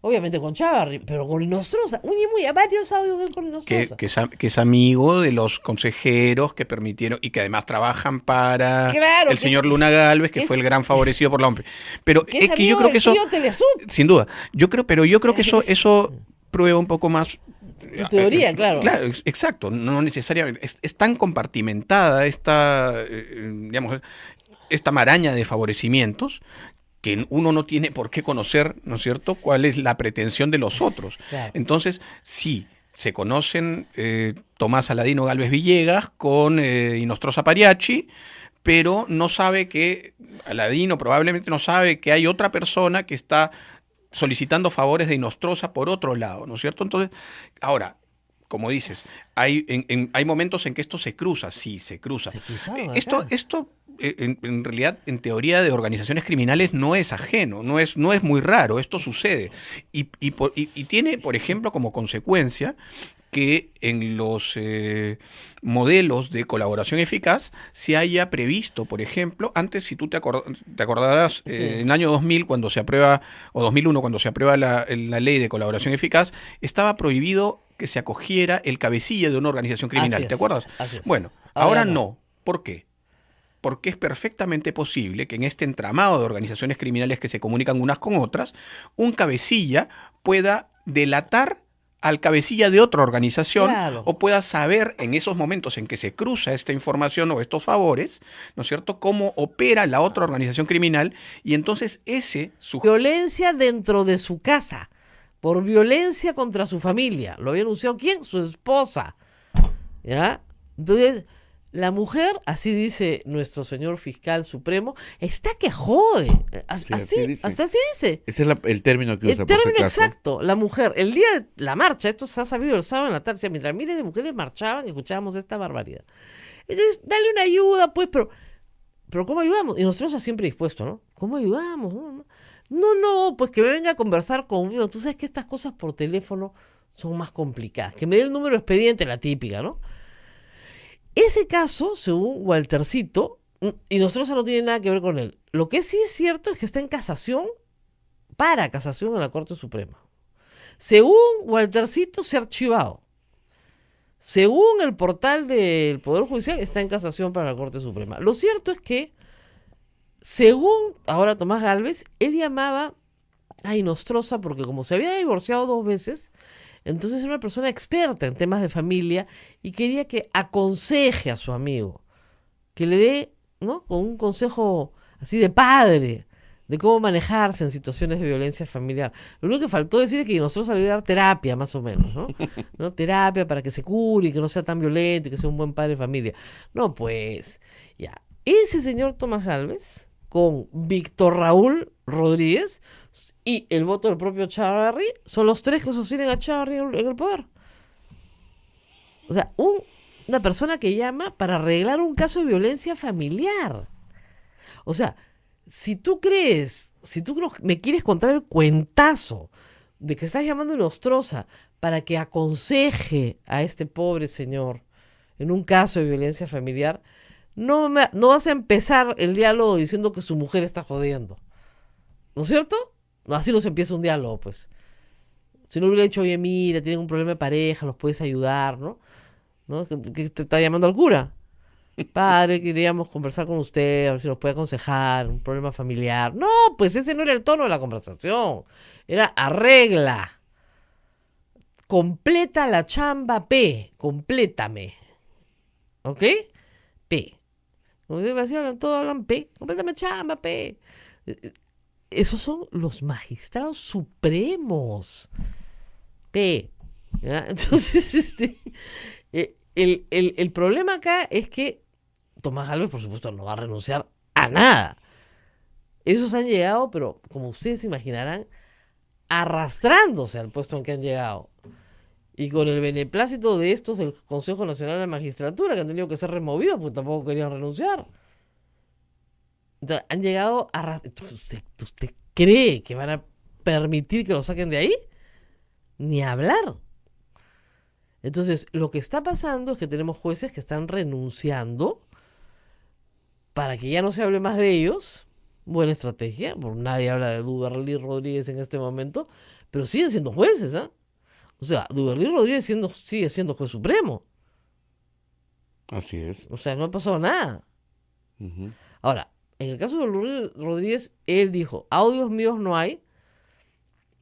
Obviamente con Chávarri, pero con Inostroza. Uña y mugre, varios audios de él con Inostroza. Que es amigo de los consejeros que permitieron y que además trabajan para Claro, el señor Luna Gálvez, que fue el gran favorecido por la OMPE. Pero que es que yo creo que eso, Telesub. sin duda, yo creo que eso prueba un poco más Tu teoría, claro. Claro, exacto, no necesariamente. Es tan compartimentada digamos, esta maraña de favorecimientos que uno no tiene por qué conocer, ¿no es cierto?, cuál es la pretensión de los otros. Claro. Entonces, sí, se conocen Tomás Aladino Gálvez Villegas con Inostroza Pariachi, pero no sabe que, Aladino probablemente no sabe que hay otra persona que está solicitando favores de Inostroza por otro lado, ¿no es cierto? Entonces, ahora, como dices, hay momentos en que esto se cruza, sí, se cruza. Se cruzaron Esto en realidad, en teoría de organizaciones criminales no es ajeno, no es muy raro, esto sucede. Y tiene, por ejemplo, como consecuencia que en los modelos de colaboración eficaz se haya previsto, por ejemplo, antes, si tú te acordarás, en el año 2000, cuando se aprueba, o 2001, cuando se aprueba la ley de colaboración eficaz, estaba prohibido que se acogiera el cabecilla de una organización criminal. ¿Te acuerdas? Así es. Bueno, ahora no. ¿Por qué? Porque es perfectamente posible que en este entramado de organizaciones criminales que se comunican unas con otras, un cabecilla pueda delatar al cabecilla de otra organización, Claro. o pueda saber en esos momentos en que se cruza esta información o estos favores, ¿no es cierto?, cómo opera la otra organización criminal, y entonces Violencia dentro de su casa, por violencia contra su familia. ¿Lo había anunciado quién? Su esposa. ¿Ya? Entonces, la mujer, así dice nuestro señor fiscal supremo, está que jode. Sí, así dice. Así dice. Ese es el término que usa, El término por si acaso. exacto. La mujer, el día de la marcha, esto se ha sabido el sábado en la tarde, o sea, mientras miles de mujeres marchaban, escuchábamos esta barbaridad. Entonces, dale una ayuda, pues, pero ¿cómo ayudamos? Y nosotros siempre dispuestos, ¿no? ¿Cómo ayudamos? No, pues que me venga a conversar conmigo. Tú sabes que estas cosas por teléfono son más complicadas. Que me dé el número de expediente, la típica, ¿no? Ese caso, según Waltercito, y nosotros no tiene nada que ver con él. Lo que sí es cierto es que está en casación, para casación en la Corte Suprema. Según Waltercito, se ha archivado. Según el portal del Poder Judicial, está en casación para la Corte Suprema. Lo cierto es que, según ahora Tomás Gálvez, él llamaba a Inostroza porque como se había divorciado 2 veces, entonces era una persona experta en temas de familia y quería que aconseje a su amigo, que le dé, ¿no?, con un consejo así de padre, de cómo manejarse en situaciones de violencia familiar. Lo único que faltó decir es que nosotros salió a dar terapia, más o menos, ¿no? Terapia para que se cure y que no sea tan violento y que sea un buen padre de familia. No, pues, ya. Ese señor Tomás Gálvez, con Víctor Raúl Rodríguez y el voto del propio Chávarri son los tres que sostienen a Chávarri en el poder. O sea, una persona que llama para arreglar un caso de violencia familiar. O sea, si tú me quieres contar el cuentazo de que estás llamando a Nostroza para que aconseje a este pobre señor en un caso de violencia familiar, no vas a empezar el diálogo diciendo que su mujer está jodiendo. ¿No es cierto? No, así no se empieza un diálogo, pues. Si no hubiera dicho, oye, mira, tienen un problema de pareja, los puedes ayudar, ¿no? Que te está llamando al cura. Padre, queríamos conversar con usted, a ver si nos puede aconsejar, un problema familiar. No, pues ese no era el tono de la conversación. Era arregla. Completa la chamba P. Complétame. ¿Ok? P. Todos hablan P. Complétame chamba P. Esos son los magistrados supremos. P. ¿Ya? Entonces, el problema acá es que Tomás Gálvez, por supuesto, no va a renunciar a nada. Esos han llegado, pero como ustedes imaginarán, arrastrándose al puesto en que han llegado. Y con el beneplácito de estos del Consejo Nacional de Magistratura, que han tenido que ser removidos porque tampoco querían renunciar. Entonces, han llegado ¿Usted cree que van a permitir que lo saquen de ahí? Ni hablar. Entonces, lo que está pasando es que tenemos jueces que están renunciando para que ya no se hable más de ellos. Buena estrategia, porque nadie habla de Duberly Rodríguez en este momento, pero siguen siendo jueces, ¿ah? O sea, Duberly Rodríguez sigue siendo juez supremo. Así es. O sea, no ha pasado nada. Ujú. Ahora, en el caso de Duberly Rodríguez, él dijo, audios míos no hay.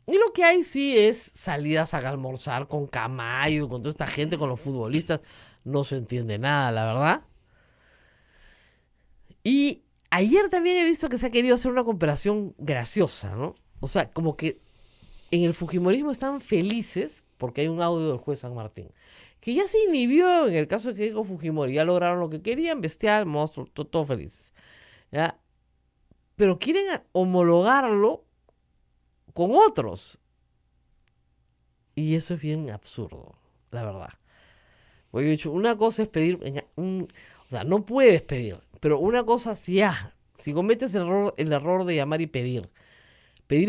Y lo que hay sí es salidas a almorzar con Camayo, con toda esta gente, con los futbolistas. No se entiende nada, la verdad. Y ayer también he visto que se ha querido hacer una comparación graciosa, ¿no? O sea, como que en el fujimorismo están felices porque hay un audio del juez San Martín, que ya se inhibió en el caso de Keiko Fujimori. Ya lograron lo que querían, bestial, monstruo, todos felices. ¿Ya? Pero quieren homologarlo con otros. Y eso es bien absurdo, la verdad. Porque yo he dicho, una cosa es pedir, o sea, no puedes pedir, pero una cosa si cometes el error de llamar y pedir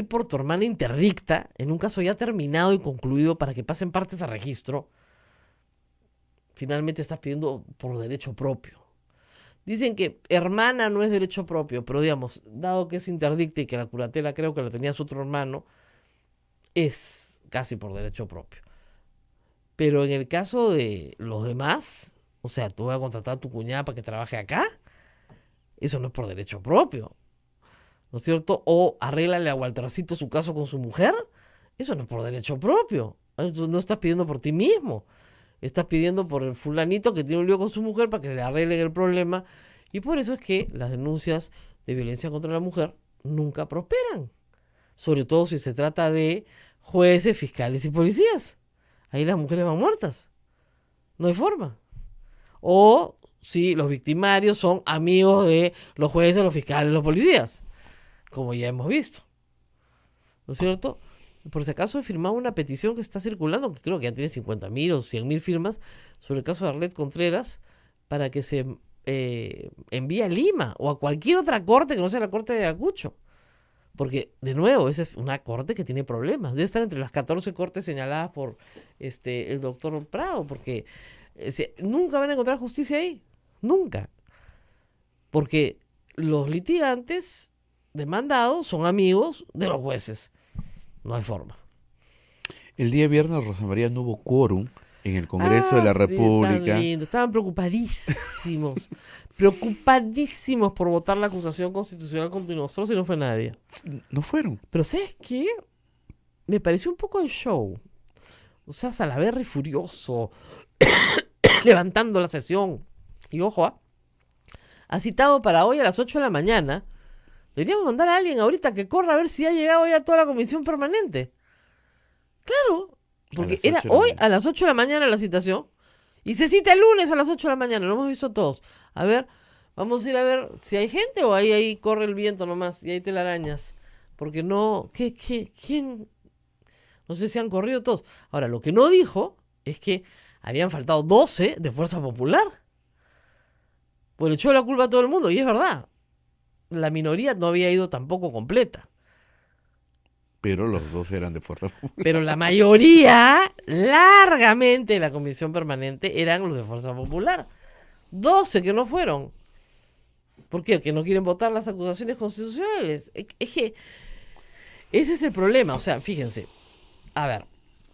por tu hermana interdicta, en un caso ya terminado y concluido para que pasen partes a registro, finalmente estás pidiendo por derecho propio. Dicen que hermana no es derecho propio, pero digamos, dado que es interdicta y que la curatela creo que la tenía su otro hermano, es casi por derecho propio. Pero en el caso de los demás, o sea, tú vas a contratar a tu cuñada para que trabaje acá, eso no es por derecho propio, ¿no es cierto? O arréglale a Waltercito su caso con su mujer, eso no es por derecho propio. No estás pidiendo por ti mismo, estás pidiendo por el fulanito que tiene un lío con su mujer para que le arreglen el problema. Y por eso es que las denuncias de violencia contra la mujer nunca prosperan, sobre todo si se trata de jueces, fiscales y policías. Ahí las mujeres van muertas, no hay forma. O si los victimarios son amigos de los jueces, los fiscales, los policías, como ya hemos visto, ¿no es cierto? Por si acaso he firmado una petición que está circulando, que creo que ya tiene 50.000 o 100.000 firmas, sobre el caso de Arlet Contreras, para que se envíe a Lima o a cualquier otra corte que no sea la corte de Ayacucho. Porque, de nuevo, esa es una corte que tiene problemas. Debe estar entre las 14 cortes señaladas por el doctor Prado, porque nunca van a encontrar justicia ahí. Nunca. Porque los litigantes demandados son amigos de los jueces. No hay forma. El día viernes, Rosa María, no hubo quórum en el Congreso de la República. Tan lindo. Estaban preocupadísimos. Preocupadísimos por votar la acusación constitucional contra nosotros y no fue nadie. No fueron. Pero ¿sabes qué? Me pareció un poco de show. O sea, Salaverry furioso, levantando la sesión. Y ojo, ha citado para hoy a las 8 de la mañana. Deberíamos mandar a alguien ahorita que corra a ver si ha llegado ya toda la comisión permanente. Claro, porque era hoy a las 8 de la mañana la citación. Y se cita el lunes a las 8 de la mañana, lo hemos visto todos. A ver, vamos a ir a ver si hay gente o ahí corre el viento nomás y hay telarañas Porque no, ¿quién? No sé si han corrido todos. Ahora, lo que no dijo es que habían faltado 12 de Fuerza Popular. Pues le echó la culpa a todo el mundo, y es verdad. La minoría no había ido tampoco completa. Pero los dos eran de Fuerza Popular. Pero la mayoría, largamente, de la comisión permanente eran los de Fuerza Popular. 12 que no fueron. ¿Por qué? Que no quieren votar las acusaciones constitucionales. Es que ese es el problema. O sea, fíjense. A ver,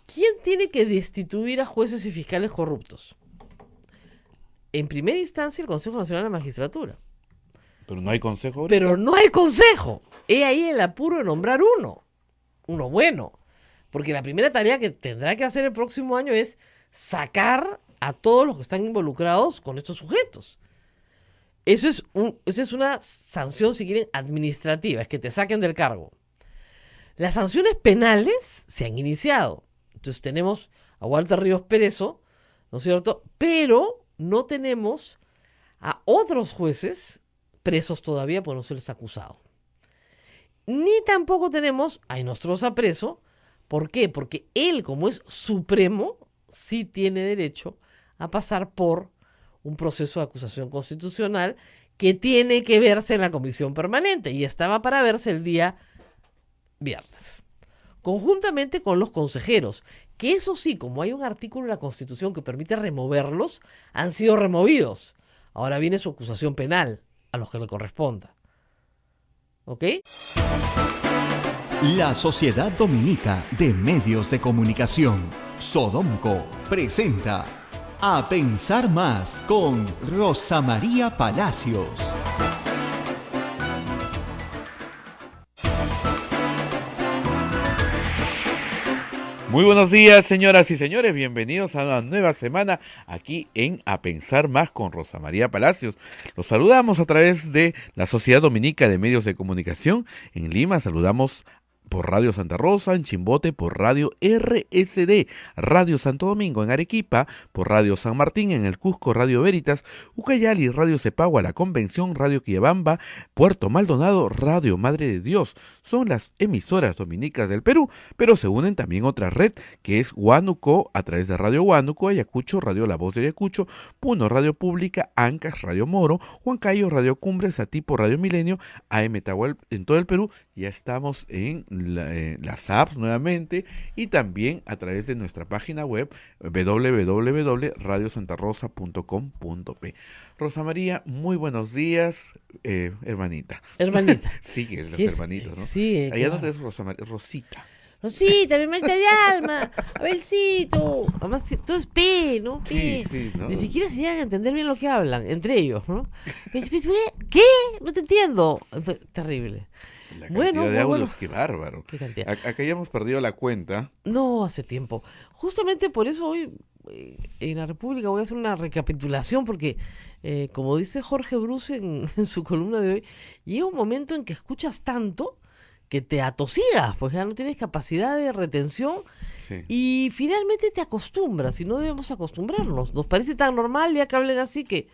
¿quién tiene que destituir a jueces y fiscales corruptos? En primera instancia, el Consejo Nacional de la Magistratura. Pero no hay consejo ahorita. Pero no hay consejo. He ahí el apuro de nombrar uno bueno. Porque la primera tarea que tendrá que hacer el próximo año es sacar a todos los que están involucrados con estos sujetos. Eso es una sanción, si quieren, administrativa, es que te saquen del cargo. Las sanciones penales se han iniciado. Entonces tenemos a Walter Ríos Perezo, ¿no es cierto? Pero no tenemos a otros jueces presos todavía por no ser acusado. Ni tampoco tenemos a Inostroza preso. ¿Por qué? Porque él, como es supremo, sí tiene derecho a pasar por un proceso de acusación constitucional que tiene que verse en la comisión permanente y estaba para verse el día viernes, conjuntamente con los consejeros, que eso sí, como hay un artículo en la Constitución que permite removerlos, han sido removidos. Ahora viene su acusación penal a los que le corresponda. ¿Ok? La Sociedad Dominica de Medios de Comunicación, Sodomco, presenta A Pensar Más con Rosa María Palacios. Muy buenos días, señoras y señores. Bienvenidos a una nueva semana aquí en A Pensar Más con Rosa María Palacios. Los saludamos a través de la Sociedad Dominica de Medios de Comunicación. En Lima saludamos por Radio Santa Rosa, en Chimbote por Radio RSD, Radio Santo Domingo en Arequipa, por Radio San Martín, en el Cusco Radio Veritas, Ucayali, Radio Cepagua, La Convención, Radio Quillabamba, Puerto Maldonado, Radio Madre de Dios. Son las emisoras dominicas del Perú, pero se unen también otra red que es Huánuco, a través de Radio Huánuco, Ayacucho, Radio La Voz de Ayacucho, Puno Radio Pública, Ancash Radio Moro, Huancayo Radio Cumbres, Satipo Radio Milenio, AM Tahual en todo el Perú. Ya estamos en las apps nuevamente y también a través de nuestra página web www.radiosantarosa.com.p. Rosa María, muy buenos días, hermanita. Hermanita. Sí, que los ¿Qué es? hermanitos, ¿no? Sí, Allá claro. no te es Rosa María, Rosita. Rosita, mi hermanita de alma, Abelcito. Además, todo es P, ¿no? P. Sí, ¿no? Ni siquiera se llegan a entender bien lo que hablan, entre ellos, ¿no? ¿Qué? No te entiendo. Terrible. La Bueno, cantidad de bueno. audios, qué bárbaro. Qué cantidad. Acá ya hemos perdido la cuenta. No, hace tiempo. Justamente por eso hoy en la República voy a hacer una recapitulación porque, como dice Jorge Bruce en su columna de hoy, llega un momento en que escuchas tanto que te atosigas, pues ya no tienes capacidad de retención Sí. y finalmente te acostumbras y no debemos acostumbrarnos. Nos parece tan normal ya que hablen así que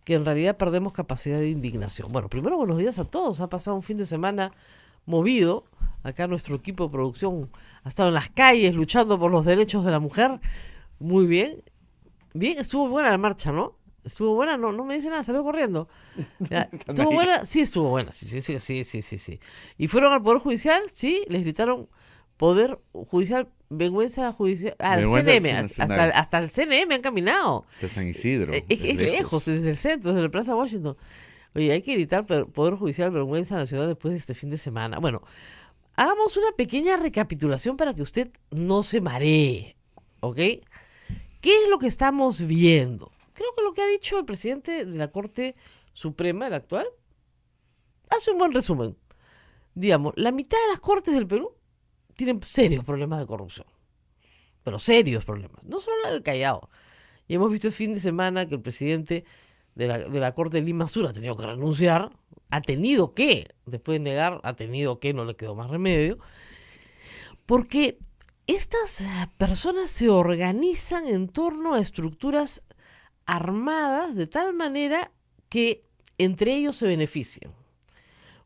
en realidad perdemos capacidad de indignación. Bueno, primero buenos días a todos. Ha pasado un fin de semana movido. Acá nuestro equipo de producción ha estado en las calles luchando por los derechos de la mujer. Muy bien. Bien, estuvo buena la marcha, ¿no? Estuvo buena, no me dice nada, salió corriendo. Ya, ¿estuvo ahí. buena? Sí, estuvo buena. Sí. ¿Y fueron al Poder Judicial? Sí, les gritaron Poder Judicial, vergüenza judicial, al Vergüenza CNM, nacional. hasta el CNM han caminado. Hasta San Isidro. Es de lejos, desde el centro, desde la Plaza Washington. Oye, hay que gritar Poder Judicial, vergüenza nacional después de este fin de semana. Bueno, hagamos una pequeña recapitulación para que usted no se maree, ¿ok? ¿Qué es lo que estamos viendo? Creo que lo que ha dicho el presidente de la Corte Suprema, el actual, hace un buen resumen. Digamos, la mitad de las cortes del Perú tienen serios problemas de corrupción. Pero serios problemas. No solo la del Callao. Y hemos visto el fin de semana que el presidente de la Corte de Lima Sur ha tenido que renunciar. Ha tenido que, después de negar, no le quedó más remedio. Porque estas personas se organizan en torno a estructuras armadas de tal manera que entre ellos se benefician.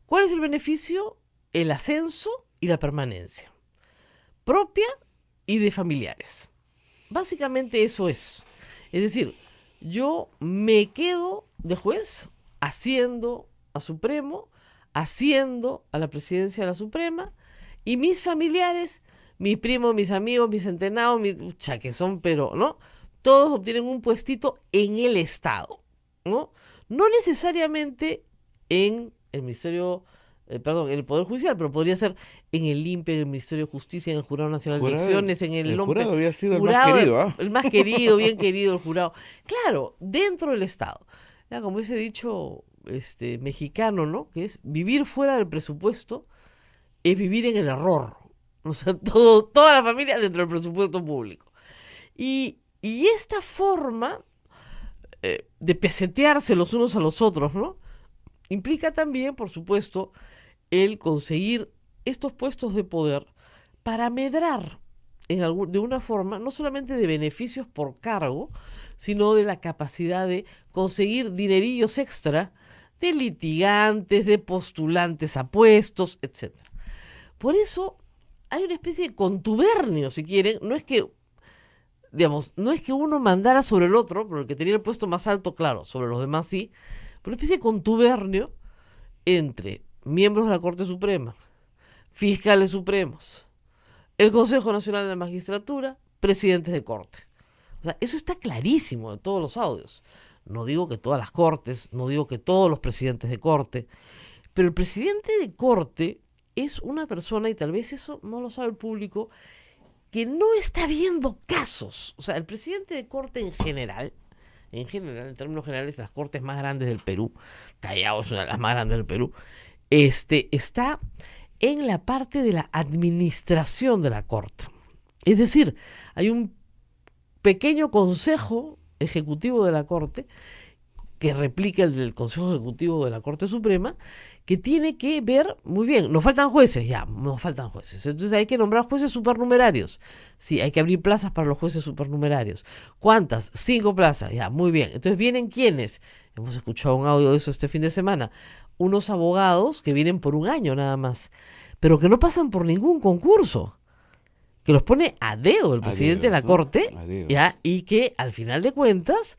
¿Cuál es el beneficio? el ascenso y la permanencia, propia y de familiares. Básicamente eso es. Es decir, yo me quedo de juez, asciendo a Supremo, asciendo a la presidencia de la Suprema, y mis familiares, mis primos, mis amigos, mis centenados, que son, pero, ¿no? Todos obtienen un puestito en el Estado, ¿no? No necesariamente en el Ministerio, en el Poder Judicial, pero podría ser en el INPE, en el Ministerio de Justicia, en el Jurado Nacional de Elecciones, en el LOMPE. jurado había sido Jurado, el más querido, ¿ah? El más querido, bien querido, el jurado. Claro, dentro del Estado. Ya, como ese dicho mexicano, ¿no? Que es vivir fuera del presupuesto es vivir en el error. O sea, toda la familia dentro del presupuesto público. Y esta forma de pesetearse los unos a los otros, ¿no? Implica también, por supuesto, el conseguir estos puestos de poder para medrar de una forma, no solamente de beneficios por cargo, sino de la capacidad de conseguir dinerillos extra de litigantes, de postulantes a puestos, etc. Por eso hay una especie de contubernio, si quieren. No es que uno mandara sobre el otro, pero el que tenía el puesto más alto, claro, sobre los demás sí, pero una especie de contubernio entre miembros de la Corte Suprema, fiscales supremos, el Consejo Nacional de la Magistratura, presidentes de corte. O sea, eso está clarísimo en todos los audios. No digo que todas las cortes, no digo que todos los presidentes de corte, pero el presidente de corte es una persona, y tal vez eso no lo sabe el público, que no está viendo casos. O sea, el presidente de corte en general, en términos generales, las cortes más grandes del Perú, Callao es una de las más grandes del Perú, está en la parte de la administración de la corte. Es decir, hay un pequeño consejo ejecutivo de la corte que replica el del Consejo Ejecutivo de la Corte Suprema, que tiene que ver, muy bien, nos faltan jueces, entonces hay que nombrar jueces supernumerarios, sí, hay que abrir plazas para los jueces supernumerarios. ¿Cuántas? 5 plazas, ya, muy bien. Entonces vienen ¿quiénes? Hemos escuchado un audio de eso este fin de semana, unos abogados que vienen por un año nada más, pero que no pasan por ningún concurso, que los pone a dedo el presidente de la Corte, ¿ya? Y que al final de cuentas,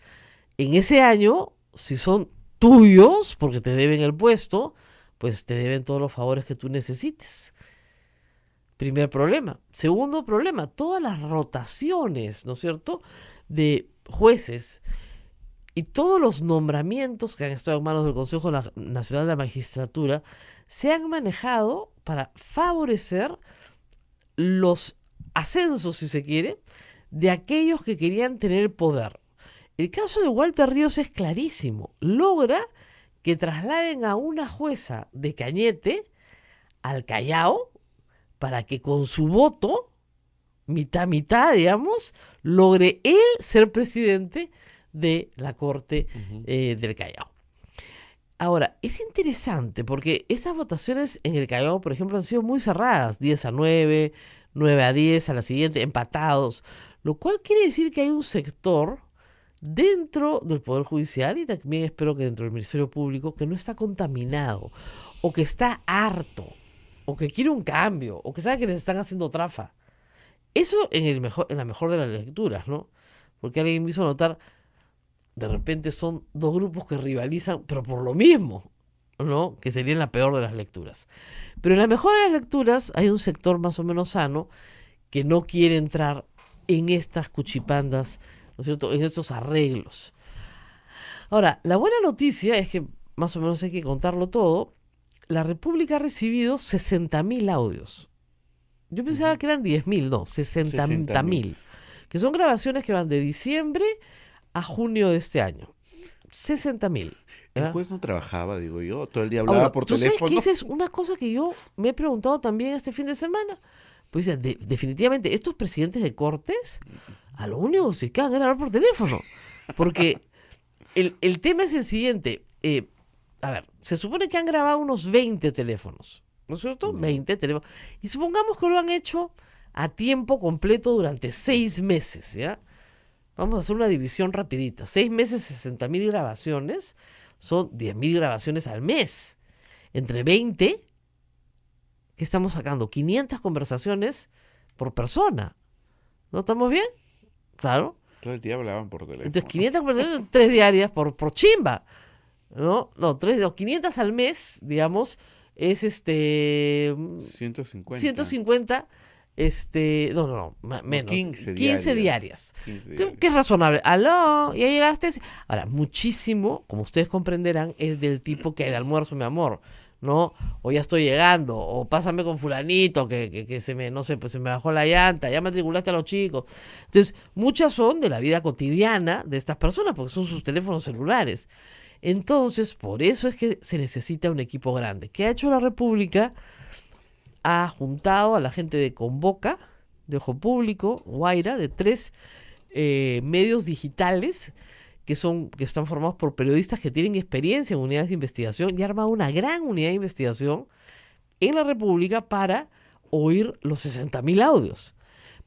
en ese año, si son tuyos, porque te deben el puesto, pues te deben todos los favores que tú necesites. Primer problema. Segundo problema, todas las rotaciones, ¿no es cierto?, de jueces y todos los nombramientos que han estado en manos del Consejo Nacional de la Magistratura se han manejado para favorecer los ascensos, si se quiere, de aquellos que querían tener poder. El caso de Walter Ríos es clarísimo. Logra que trasladen a una jueza de Cañete al Callao para que con su voto, mitad, digamos, logre él ser presidente de la Corte del Callao. Ahora, es interesante porque esas votaciones en el Callao, por ejemplo, han sido muy cerradas, 10-9, 9-10 a la siguiente, empatados, lo cual quiere decir que hay un sector dentro del Poder Judicial y también espero que dentro del Ministerio Público que no está contaminado o que está harto o que quiere un cambio o que sabe que les están haciendo trafa. Eso en la mejor de las lecturas, ¿no? Porque alguien me hizo notar, de repente son dos grupos que rivalizan, pero por lo mismo, ¿no? Que sería la peor de las lecturas. Pero en la mejor de las lecturas hay un sector más o menos sano que no quiere entrar en estas cuchipandas, ¿no es cierto?, en estos arreglos. Ahora, la buena noticia es que más o menos hay que contarlo todo. La República ha recibido 60.000 audios. Yo pensaba que eran 10.000, no, 60.000. Que son grabaciones que van de diciembre a junio de este año. 60.000. El juez no trabajaba, digo yo, todo el día hablaba por teléfono. ¿Tú sabes que esa es una cosa que yo me he preguntado también este fin de semana? Pues definitivamente estos presidentes de cortes a lo único que se quedan era hablar por teléfono. Porque el tema es el siguiente. A ver, se supone que han grabado unos 20 teléfonos, ¿no es cierto? 20 teléfonos. Y supongamos que lo han hecho a tiempo completo durante 6 meses, ¿ya? Vamos a hacer una división rapidita. 6 meses, 60.000 grabaciones, son 10.000 grabaciones al mes. Entre 20 ¿Qué estamos sacando? 500 conversaciones por persona. ¿No estamos bien? Claro. Todo el día hablaban por teléfono. Entonces, 500 conversaciones, 3 diarias por chimba. No, 500 al mes, digamos, es 150. 150, menos. 15 diarias. 15 ¿Qué diarias. es razonable? ¿Aló? ¿Ya llegaste? Ahora, muchísimo, como ustedes comprenderán, es del tipo que hay de almuerzo, mi amor, ¿no? O ya estoy llegando, o pásame con fulanito, que se me, no sé, pues se me bajó la llanta, ya matriculaste a los chicos. Entonces, muchas son de la vida cotidiana de estas personas, porque son sus teléfonos celulares. Entonces, por eso es que se necesita un equipo grande. ¿Qué ha hecho la República? Ha juntado a la gente de Convoca, de Ojo Público, Guaira, de 3 medios digitales que están formados por periodistas que tienen experiencia en unidades de investigación, y ha armado una gran unidad de investigación en la República para oír los 60.000 audios.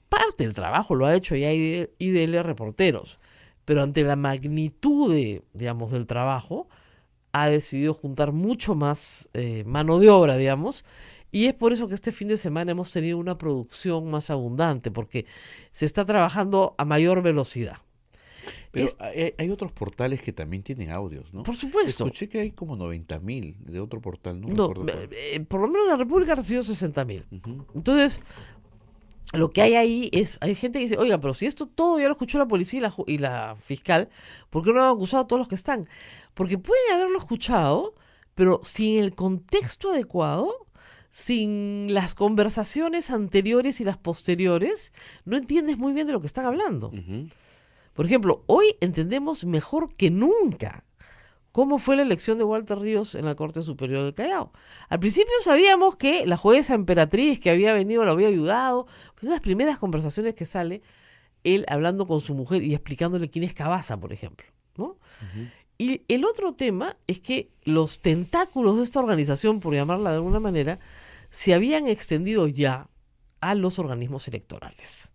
Parte del trabajo lo ha hecho ya IDL Reporteros, pero ante la magnitud del trabajo, ha decidido juntar mucho más mano de obra, digamos, y es por eso que este fin de semana hemos tenido una producción más abundante, porque se está trabajando a mayor velocidad. Pero hay otros portales que también tienen audios, ¿no? Por supuesto. Escuché que hay como 90.000 de otro portal, no No, recuerdo cuál. por lo menos la República ha recibido 60.000. Ujú. Entonces, lo que hay ahí hay gente que dice, oiga, pero si esto todo ya lo escuchó la policía y la fiscal, ¿por qué no han acusado a todos los que están? Porque pueden haberlo escuchado, pero sin el contexto adecuado, sin las conversaciones anteriores y las posteriores, no entiendes muy bien de lo que están hablando. Ujú. Por ejemplo, hoy entendemos mejor que nunca cómo fue la elección de Walter Ríos en la Corte Superior del Callao. Al principio sabíamos que la jueza emperatriz que había venido lo había ayudado. Pues en las primeras conversaciones que sale, él hablando con su mujer y explicándole quién es Cabaza, por ejemplo, ¿no? Y el otro tema es que los tentáculos de esta organización, por llamarla de alguna manera, se habían extendido ya a los organismos electorales.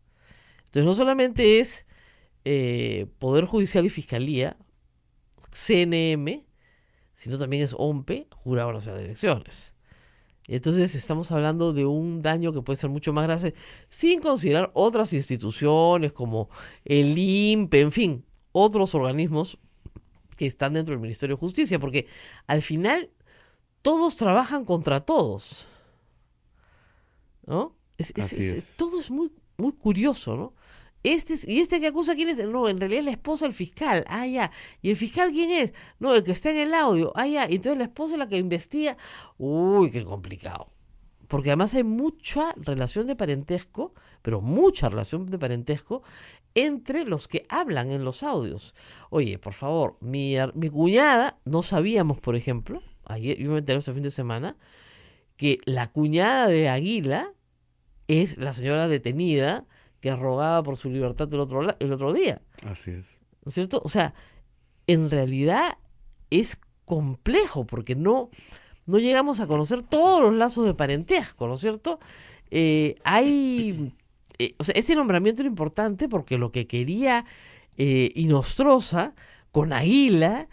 Entonces no solamente es Poder Judicial y Fiscalía, CNM, sino también es OMPE, Jurado Nacional de Elecciones. Entonces estamos hablando de un daño que puede ser mucho más grave, sin considerar otras instituciones como el INPE, en fin, otros organismos que están dentro del Ministerio de Justicia, porque al final todos trabajan contra todos, ¿no? Así es. Todo es muy, muy curioso, ¿no? ¿Y este que acusa quién es? No, en realidad es la esposa del fiscal. Ah, ya. ¿Y el fiscal quién es? No, el que está en el audio. Ah, ya. Y entonces la esposa es la que investiga. Uy, qué complicado. Porque además hay mucha relación de parentesco, pero mucha relación de parentesco entre los que hablan en los audios. Oye, por favor, mi cuñada, no sabíamos, por ejemplo, ayer, yo me enteré este fin de semana, que la cuñada de Aguila es la señora detenida que rogaba por su libertad el otro día, Así es. ¿no es cierto? O sea, en realidad es complejo porque no llegamos a conocer todos los lazos de parentesco, ¿no es cierto? O sea, ese nombramiento era importante porque lo que quería Inostroza con Aguila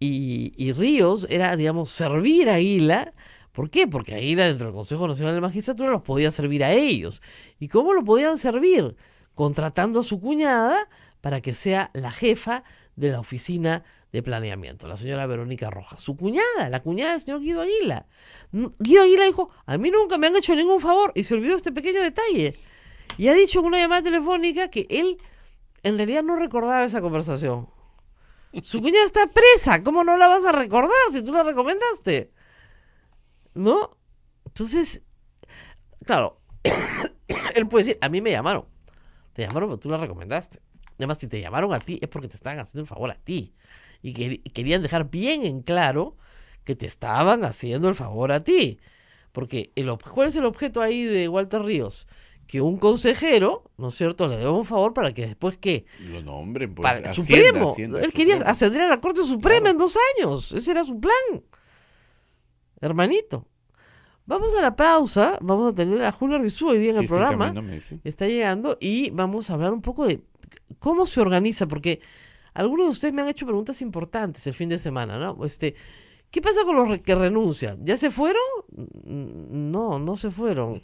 y Ríos era, digamos, servir a Aguila. ¿Por qué? Porque Aguila dentro del Consejo Nacional de Magistratura los podía servir a ellos. ¿Y cómo lo podían servir? Contratando a su cuñada para que sea la jefa de la oficina de planeamiento, la señora Verónica Rojas. Su cuñada, la cuñada del señor Guido Aguila. Guido Aguila dijo, a mí nunca me han hecho ningún favor, y se olvidó este pequeño detalle. Y ha dicho en una llamada telefónica que él en realidad no recordaba esa conversación. Su cuñada está presa, ¿cómo no la vas a recordar si tú la recomendaste? ¿No? Entonces, claro, él puede decir, a mí me llamaron. Te llamaron, pero tú la recomendaste. Además, si te llamaron a ti, es porque te estaban haciendo el favor a ti. Y querían dejar bien en claro que te estaban haciendo el favor a ti. Porque ¿cuál es el objeto ahí de Walter Ríos? Que un consejero, ¿no es cierto?, le deba un favor para que después, ¿qué? Lo nombren, pues. Para el Supremo. Hacienda, Él quería Supremo. ascender a la Corte Suprema Claro. en 2 años. Ese era su plan. Hermanito. Vamos a la pausa. Vamos a tener a Julio Arbizu hoy día en Sí, el estoy programa. cambiando, me dice. Está llegando y vamos a hablar un poco de cómo se organiza, porque algunos de ustedes me han hecho preguntas importantes el fin de semana, ¿no? ¿Qué pasa con los que renuncian? ¿Ya se fueron? No, no se fueron.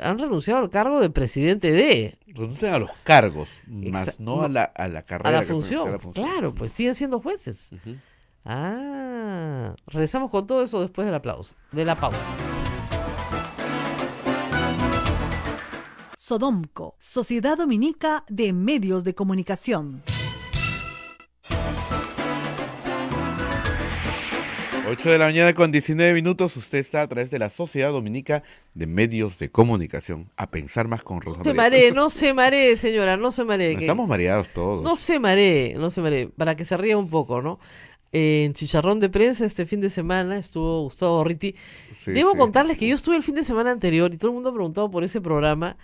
Han renunciado al cargo de presidente de... Renuncian a los cargos, más no a la carrera. A la que se función. hace a la función. Claro, pues siguen siendo jueces. Regresamos con todo eso después del aplauso, de la pausa. Sodomco, Sociedad Dominica de Medios de Comunicación. 8 de la mañana con 19 minutos. Usted está a través de la Sociedad Dominica de Medios de Comunicación. A pensar más con Rosa María. No se maree, señora, no se maree. No, estamos mareados todos. No se maree, para que se ría un poco, ¿no? En Chicharrón de Prensa este fin de semana estuvo Gustavo Gorriti. Sí, Debo sí. contarles que yo estuve el fin de semana anterior y todo el mundo ha preguntado por ese programa.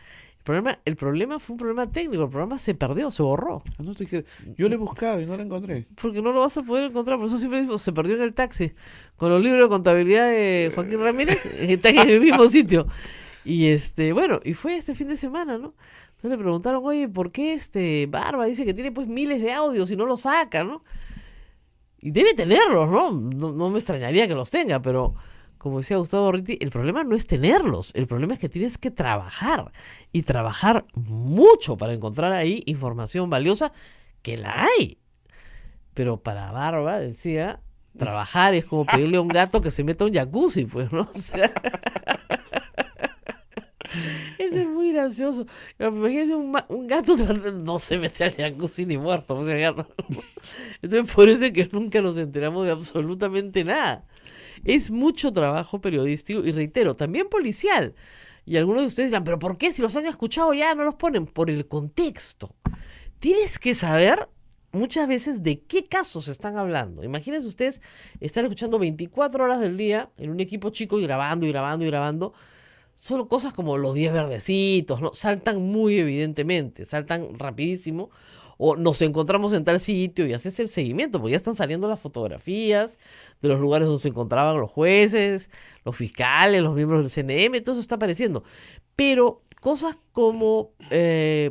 El problema fue un problema técnico, el programa se perdió, se borró. Ah, no te quiero. Yo le he buscado y no lo encontré. Porque no lo vas a poder encontrar, por eso siempre digo, se perdió en el taxi. Con los libros de contabilidad de Joaquín Ramírez, están en el mismo sitio. Y bueno, y fue este fin de semana, ¿no? Entonces le preguntaron, oye, ¿por qué Barba dice que tiene pues miles de audios y no los saca, ¿no? Y debe tenerlos, ¿no? No me extrañaría que los tenga, pero como decía Gustavo Gorriti, el problema no es tenerlos, el problema es que tienes que trabajar y trabajar mucho para encontrar ahí información valiosa, que la hay. Pero para Barba, decía, trabajar es como pedirle a un gato que se meta a un jacuzzi, pues, ¿no? O sea, eso es muy gracioso. Imagínense un gato no se mete al jacuzzi ni muerto. O sea, no. Entonces, por eso es que nunca nos enteramos de absolutamente nada. Es mucho trabajo periodístico y, reitero, también policial. Y algunos de ustedes dirán, ¿pero por qué? Si los han escuchado ya no los ponen. Por el contexto. Tienes que saber muchas veces de qué casos están hablando. Imagínense ustedes estar escuchando 24 horas del día en un equipo chico y grabando y grabando y grabando. Solo cosas como los 10 verdecitos, ¿no? Saltan muy evidentemente, saltan rapidísimo. O nos encontramos en tal sitio y haces el seguimiento, porque ya están saliendo las fotografías de los lugares donde se encontraban los jueces, los fiscales, los miembros del CNM, todo eso está apareciendo. Pero cosas como,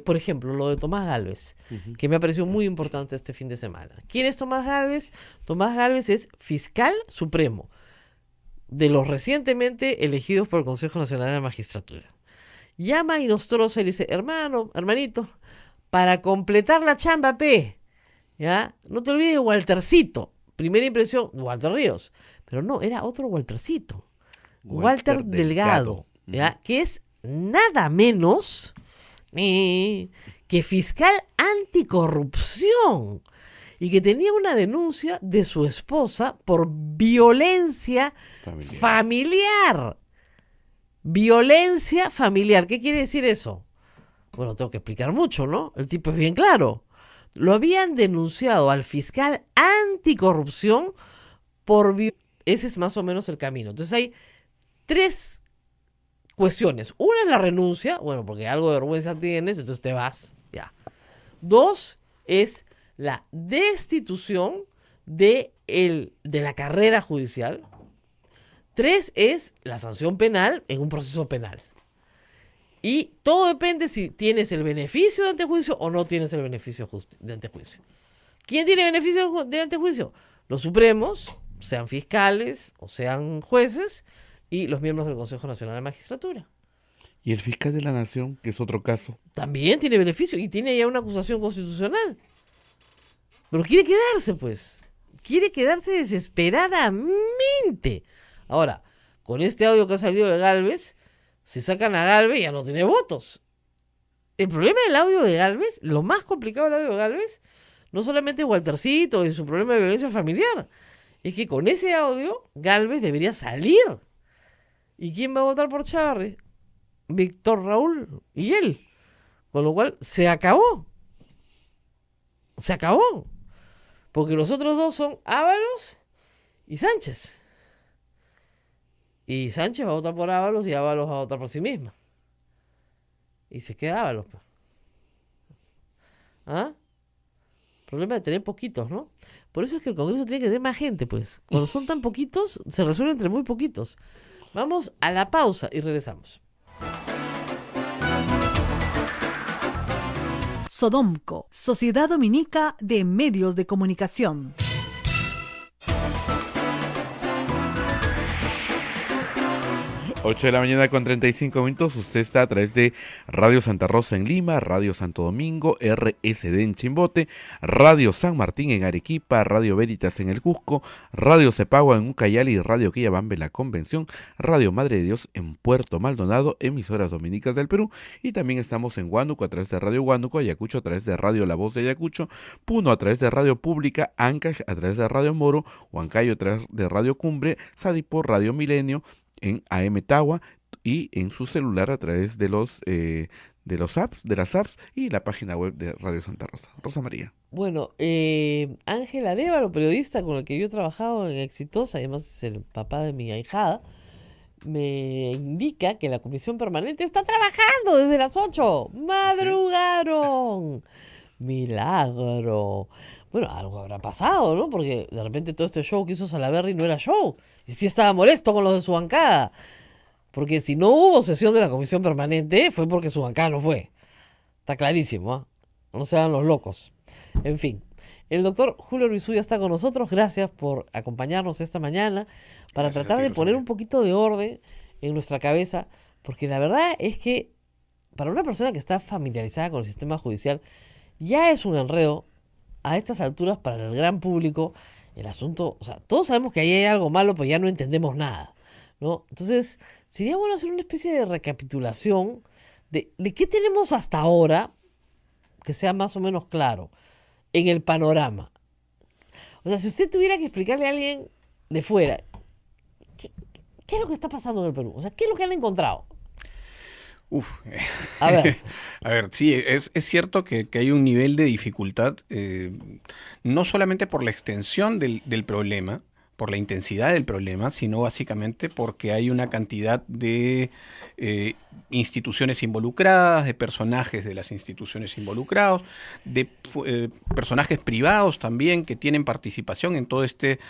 por ejemplo, lo de Tomás Gálvez, que me ha parecido muy importante este fin de semana. ¿Quién es Tomás Gálvez? Tomás Gálvez es fiscal supremo de los recientemente elegidos por el Consejo Nacional de la Magistratura. Llama a Inostroza y le dice, hermanito, para completar la chamba, ¿ya? No te olvides de Waltercito. Primera impresión, Walter Ríos. Pero no, era otro Waltercito. Walter Delgado, ¿ya? Que es nada menos que fiscal anticorrupción. Y que tenía una denuncia de su esposa por violencia familiar. Violencia familiar. ¿Qué quiere decir eso? Bueno, tengo que explicar mucho, ¿no? El tipo es bien claro. Lo habían denunciado al fiscal anticorrupción por... Ese es más o menos el camino. Entonces hay 3 cuestiones. Una es la renuncia, bueno, porque algo de vergüenza tienes, entonces te vas, ya. 2 es la destitución de la carrera judicial. 3 es la sanción penal en un proceso penal. Y todo depende si tienes el beneficio de antejuicio o no tienes el beneficio de antejuicio. ¿Quién tiene beneficio de antejuicio? Los supremos, sean fiscales o sean jueces, y los miembros del Consejo Nacional de Magistratura. Y el fiscal de la Nación, que es otro caso. También tiene beneficio y tiene ya una acusación constitucional. Pero quiere quedarse, pues. Quiere quedarse desesperadamente. Ahora, con este audio que ha salido de Gálvez, si sacan a Gálvez ya no tiene votos. El problema del audio de Gálvez, lo más complicado del audio de Gálvez, no solamente es Waltercito y su problema de violencia familiar, es que con ese audio Gálvez debería salir. ¿Y quién va a votar por Chávarri? Víctor Raúl y él. Con lo cual se acabó. Se acabó. Porque los otros dos son Ábalos y Sánchez. Y Sánchez va a votar por Ábalos y Ábalos va a votar por sí misma. Y se queda Ábalos. ¿Ah? Problema de tener poquitos, ¿no? Por eso es que el Congreso tiene que tener más gente, pues. Cuando son tan poquitos, se resuelve entre muy poquitos. Vamos a la pausa y regresamos. Sodomco, Sociedad Dominica de Medios de Comunicación. 8 de la mañana con 35 minutos. Usted está a través de Radio Santa Rosa en Lima, Radio Santo Domingo, RSD en Chimbote, Radio San Martín en Arequipa, Radio Veritas en el Cusco, Radio Cepagua en Ucayali y Radio Quillabambe en la Convención, Radio Madre de Dios en Puerto Maldonado, emisoras dominicas del Perú. Y también estamos en Huánuco a través de Radio Huánuco, Ayacucho a través de Radio La Voz de Ayacucho, Puno a través de Radio Pública, Ancash a través de Radio Moro, Huancayo a través de Radio Cumbre, Sadipo Radio Milenio en AM Tawa y en su celular a través de las apps y la página web de Radio Santa Rosa. Rosa María. Bueno, Ángel Arévalo, periodista con el que yo he trabajado en Exitosa, además es el papá de mi ahijada, me indica que la comisión permanente está trabajando desde las 8. ¡Madrugaron! Milagro. Bueno, algo habrá pasado, ¿no? Porque de repente todo este show que hizo Salaverry no era show. Y sí estaba molesto con los de su bancada. Porque si no hubo sesión de la comisión permanente, fue porque su bancada no fue. Está clarísimo, ¿eh? No se hagan los locos. En fin, el doctor Julio Ruizuya está con nosotros. Gracias por acompañarnos esta mañana para tratar de poner un poquito de orden en nuestra cabeza. Porque la verdad es que para una persona que está familiarizada con el sistema judicial, ya es un enredo a estas alturas para el gran público el asunto. O sea, todos sabemos que ahí hay algo malo, pero ya no entendemos nada, ¿no? Entonces, sería bueno hacer una especie de recapitulación de qué tenemos hasta ahora, que sea más o menos claro, en el panorama. O sea, si usted tuviera que explicarle a alguien de fuera, ¿qué es lo que está pasando en el Perú? O sea, ¿qué es lo que han encontrado? A ver. A ver, sí, es cierto que hay un nivel de dificultad, no solamente por la extensión del problema, por la intensidad del problema, sino básicamente porque hay una cantidad de instituciones involucradas, de personajes de las instituciones involucrados, de personajes privados también que tienen participación en todo este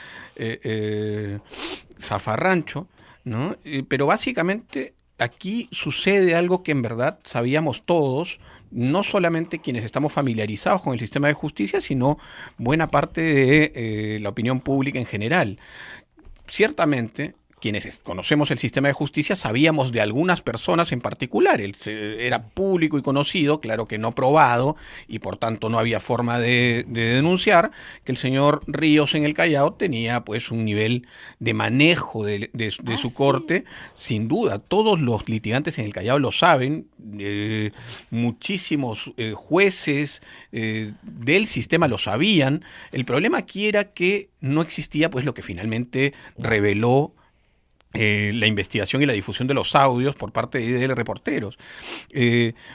zafarrancho, ¿no? Pero básicamente aquí sucede algo que en verdad sabíamos todos, no solamente quienes estamos familiarizados con el sistema de justicia, sino buena parte de la opinión pública en general. Ciertamente, quienes conocemos el sistema de justicia sabíamos de algunas personas en particular. Era público y conocido, claro que no probado, y por tanto no había forma de denunciar, que el señor Ríos en el Callao tenía pues un nivel de manejo de su corte, sin duda. Todos los litigantes en el Callao lo saben, muchísimos jueces del sistema lo sabían. El problema aquí era que no existía pues lo que finalmente reveló la investigación y la difusión de los audios por parte de reporteros.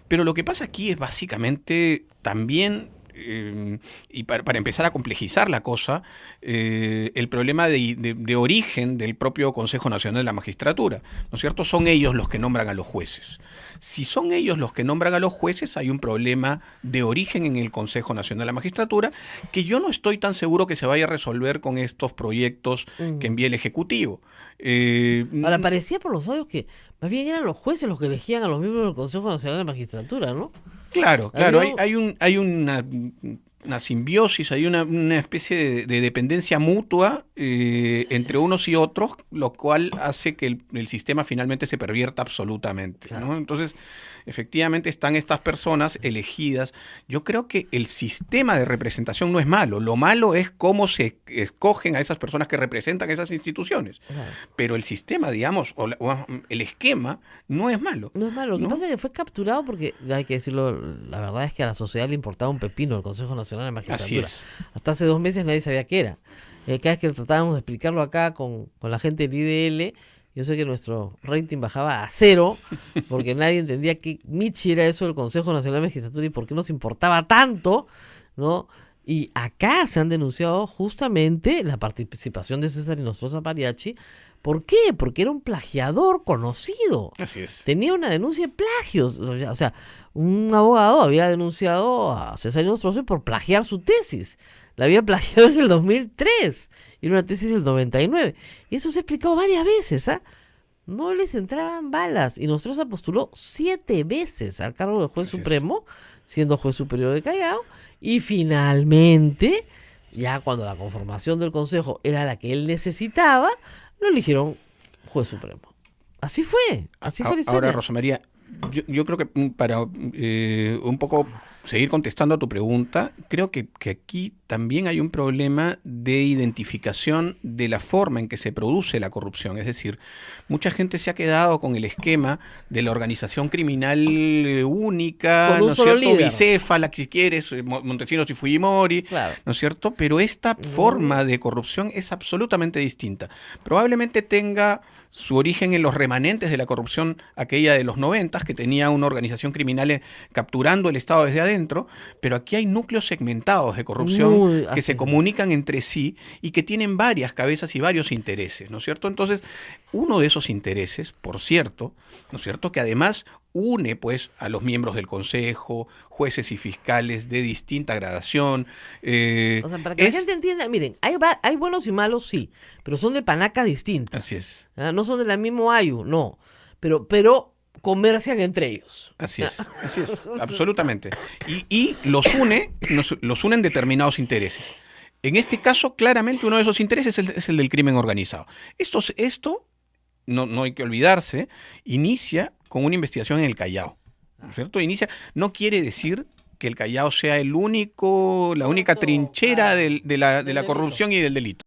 Pero lo que pasa aquí es básicamente también, y para empezar a complejizar la cosa, el problema de origen del propio Consejo Nacional de la Magistratura, ¿no es cierto? Son ellos los que nombran a los jueces. Si son ellos los que nombran a los jueces, hay un problema de origen en el Consejo Nacional de la Magistratura que yo no estoy tan seguro que se vaya a resolver con estos proyectos que envía el Ejecutivo. Ahora, parecía por los audios que más bien eran los jueces los que elegían a los miembros del Consejo Nacional de la Magistratura, ¿no? Claro, hay una simbiosis, hay una especie de dependencia mutua entre unos y otros, lo cual hace que el sistema finalmente se pervierta absolutamente, ¿no? Claro. Entonces, efectivamente están estas personas elegidas. Yo creo que el sistema de representación no es malo, lo malo es cómo se escogen a esas personas que representan esas instituciones. Claro. Pero el sistema, digamos, o el esquema no es malo. No es malo. Lo que ¿no? pasa es que fue capturado porque, hay que decirlo, la verdad es que a la sociedad le importaba un pepino el Consejo Nacional de Magistratura. Así es. Hasta hace 2 meses nadie sabía qué era. Cada vez que tratábamos de explicarlo acá con la gente del IDL, yo sé que nuestro rating bajaba a 0 porque nadie entendía qué michi era eso del Consejo Nacional de Magistratura y por qué nos importaba tanto, ¿no? Y acá se han denunciado justamente la participación de César Inostroza Pariachi. ¿Por qué? Porque era un plagiador conocido. Así es. Tenía una denuncia de plagios. O sea, un abogado había denunciado a César Inostroza por plagiar su tesis. La había plagiado en el 2003. Y era una tesis del 99. Y eso se ha explicado varias veces, ¿ah? No les entraban balas. Y Inostroza postuló 7 veces al cargo de juez Así supremo, siendo juez superior de Callao. Y finalmente, ya cuando la conformación del consejo era la que él necesitaba, lo eligieron juez supremo. Así fue la historia. Ahora, Rosa María, yo creo que para un poco seguir contestando a tu pregunta, creo que aquí también hay un problema de identificación de la forma en que se produce la corrupción. Es decir, mucha gente se ha quedado con el esquema de la organización criminal única, Con un ¿no es solo cierto? líder. Bicéfala, si quieres, Montesinos y Fujimori, Claro. ¿no es cierto? Pero esta forma de corrupción es absolutamente distinta. Probablemente tenga su origen en los remanentes de la corrupción aquella de los 90, que tenía una organización criminal capturando el Estado desde adentro, pero aquí hay núcleos segmentados de corrupción que se comunican entre sí y que tienen varias cabezas y varios intereses, ¿no es cierto? Entonces, uno de esos intereses, por cierto, ¿no es cierto?, que además une pues a los miembros del Consejo, jueces y fiscales de distinta gradación. O sea, para que la gente entienda, miren, hay buenos y malos, sí, pero son de panacas distintas. Así es. No son de la misma ayu, no. Pero comercian entre ellos. Así es, absolutamente. Y los unen determinados intereses. En este caso, claramente uno de esos intereses es el del crimen organizado. Esto no hay que olvidarse, inicia con una investigación en el Callao, ¿no es cierto? No quiere decir que el Callao sea la única trinchera de la corrupción y del delito.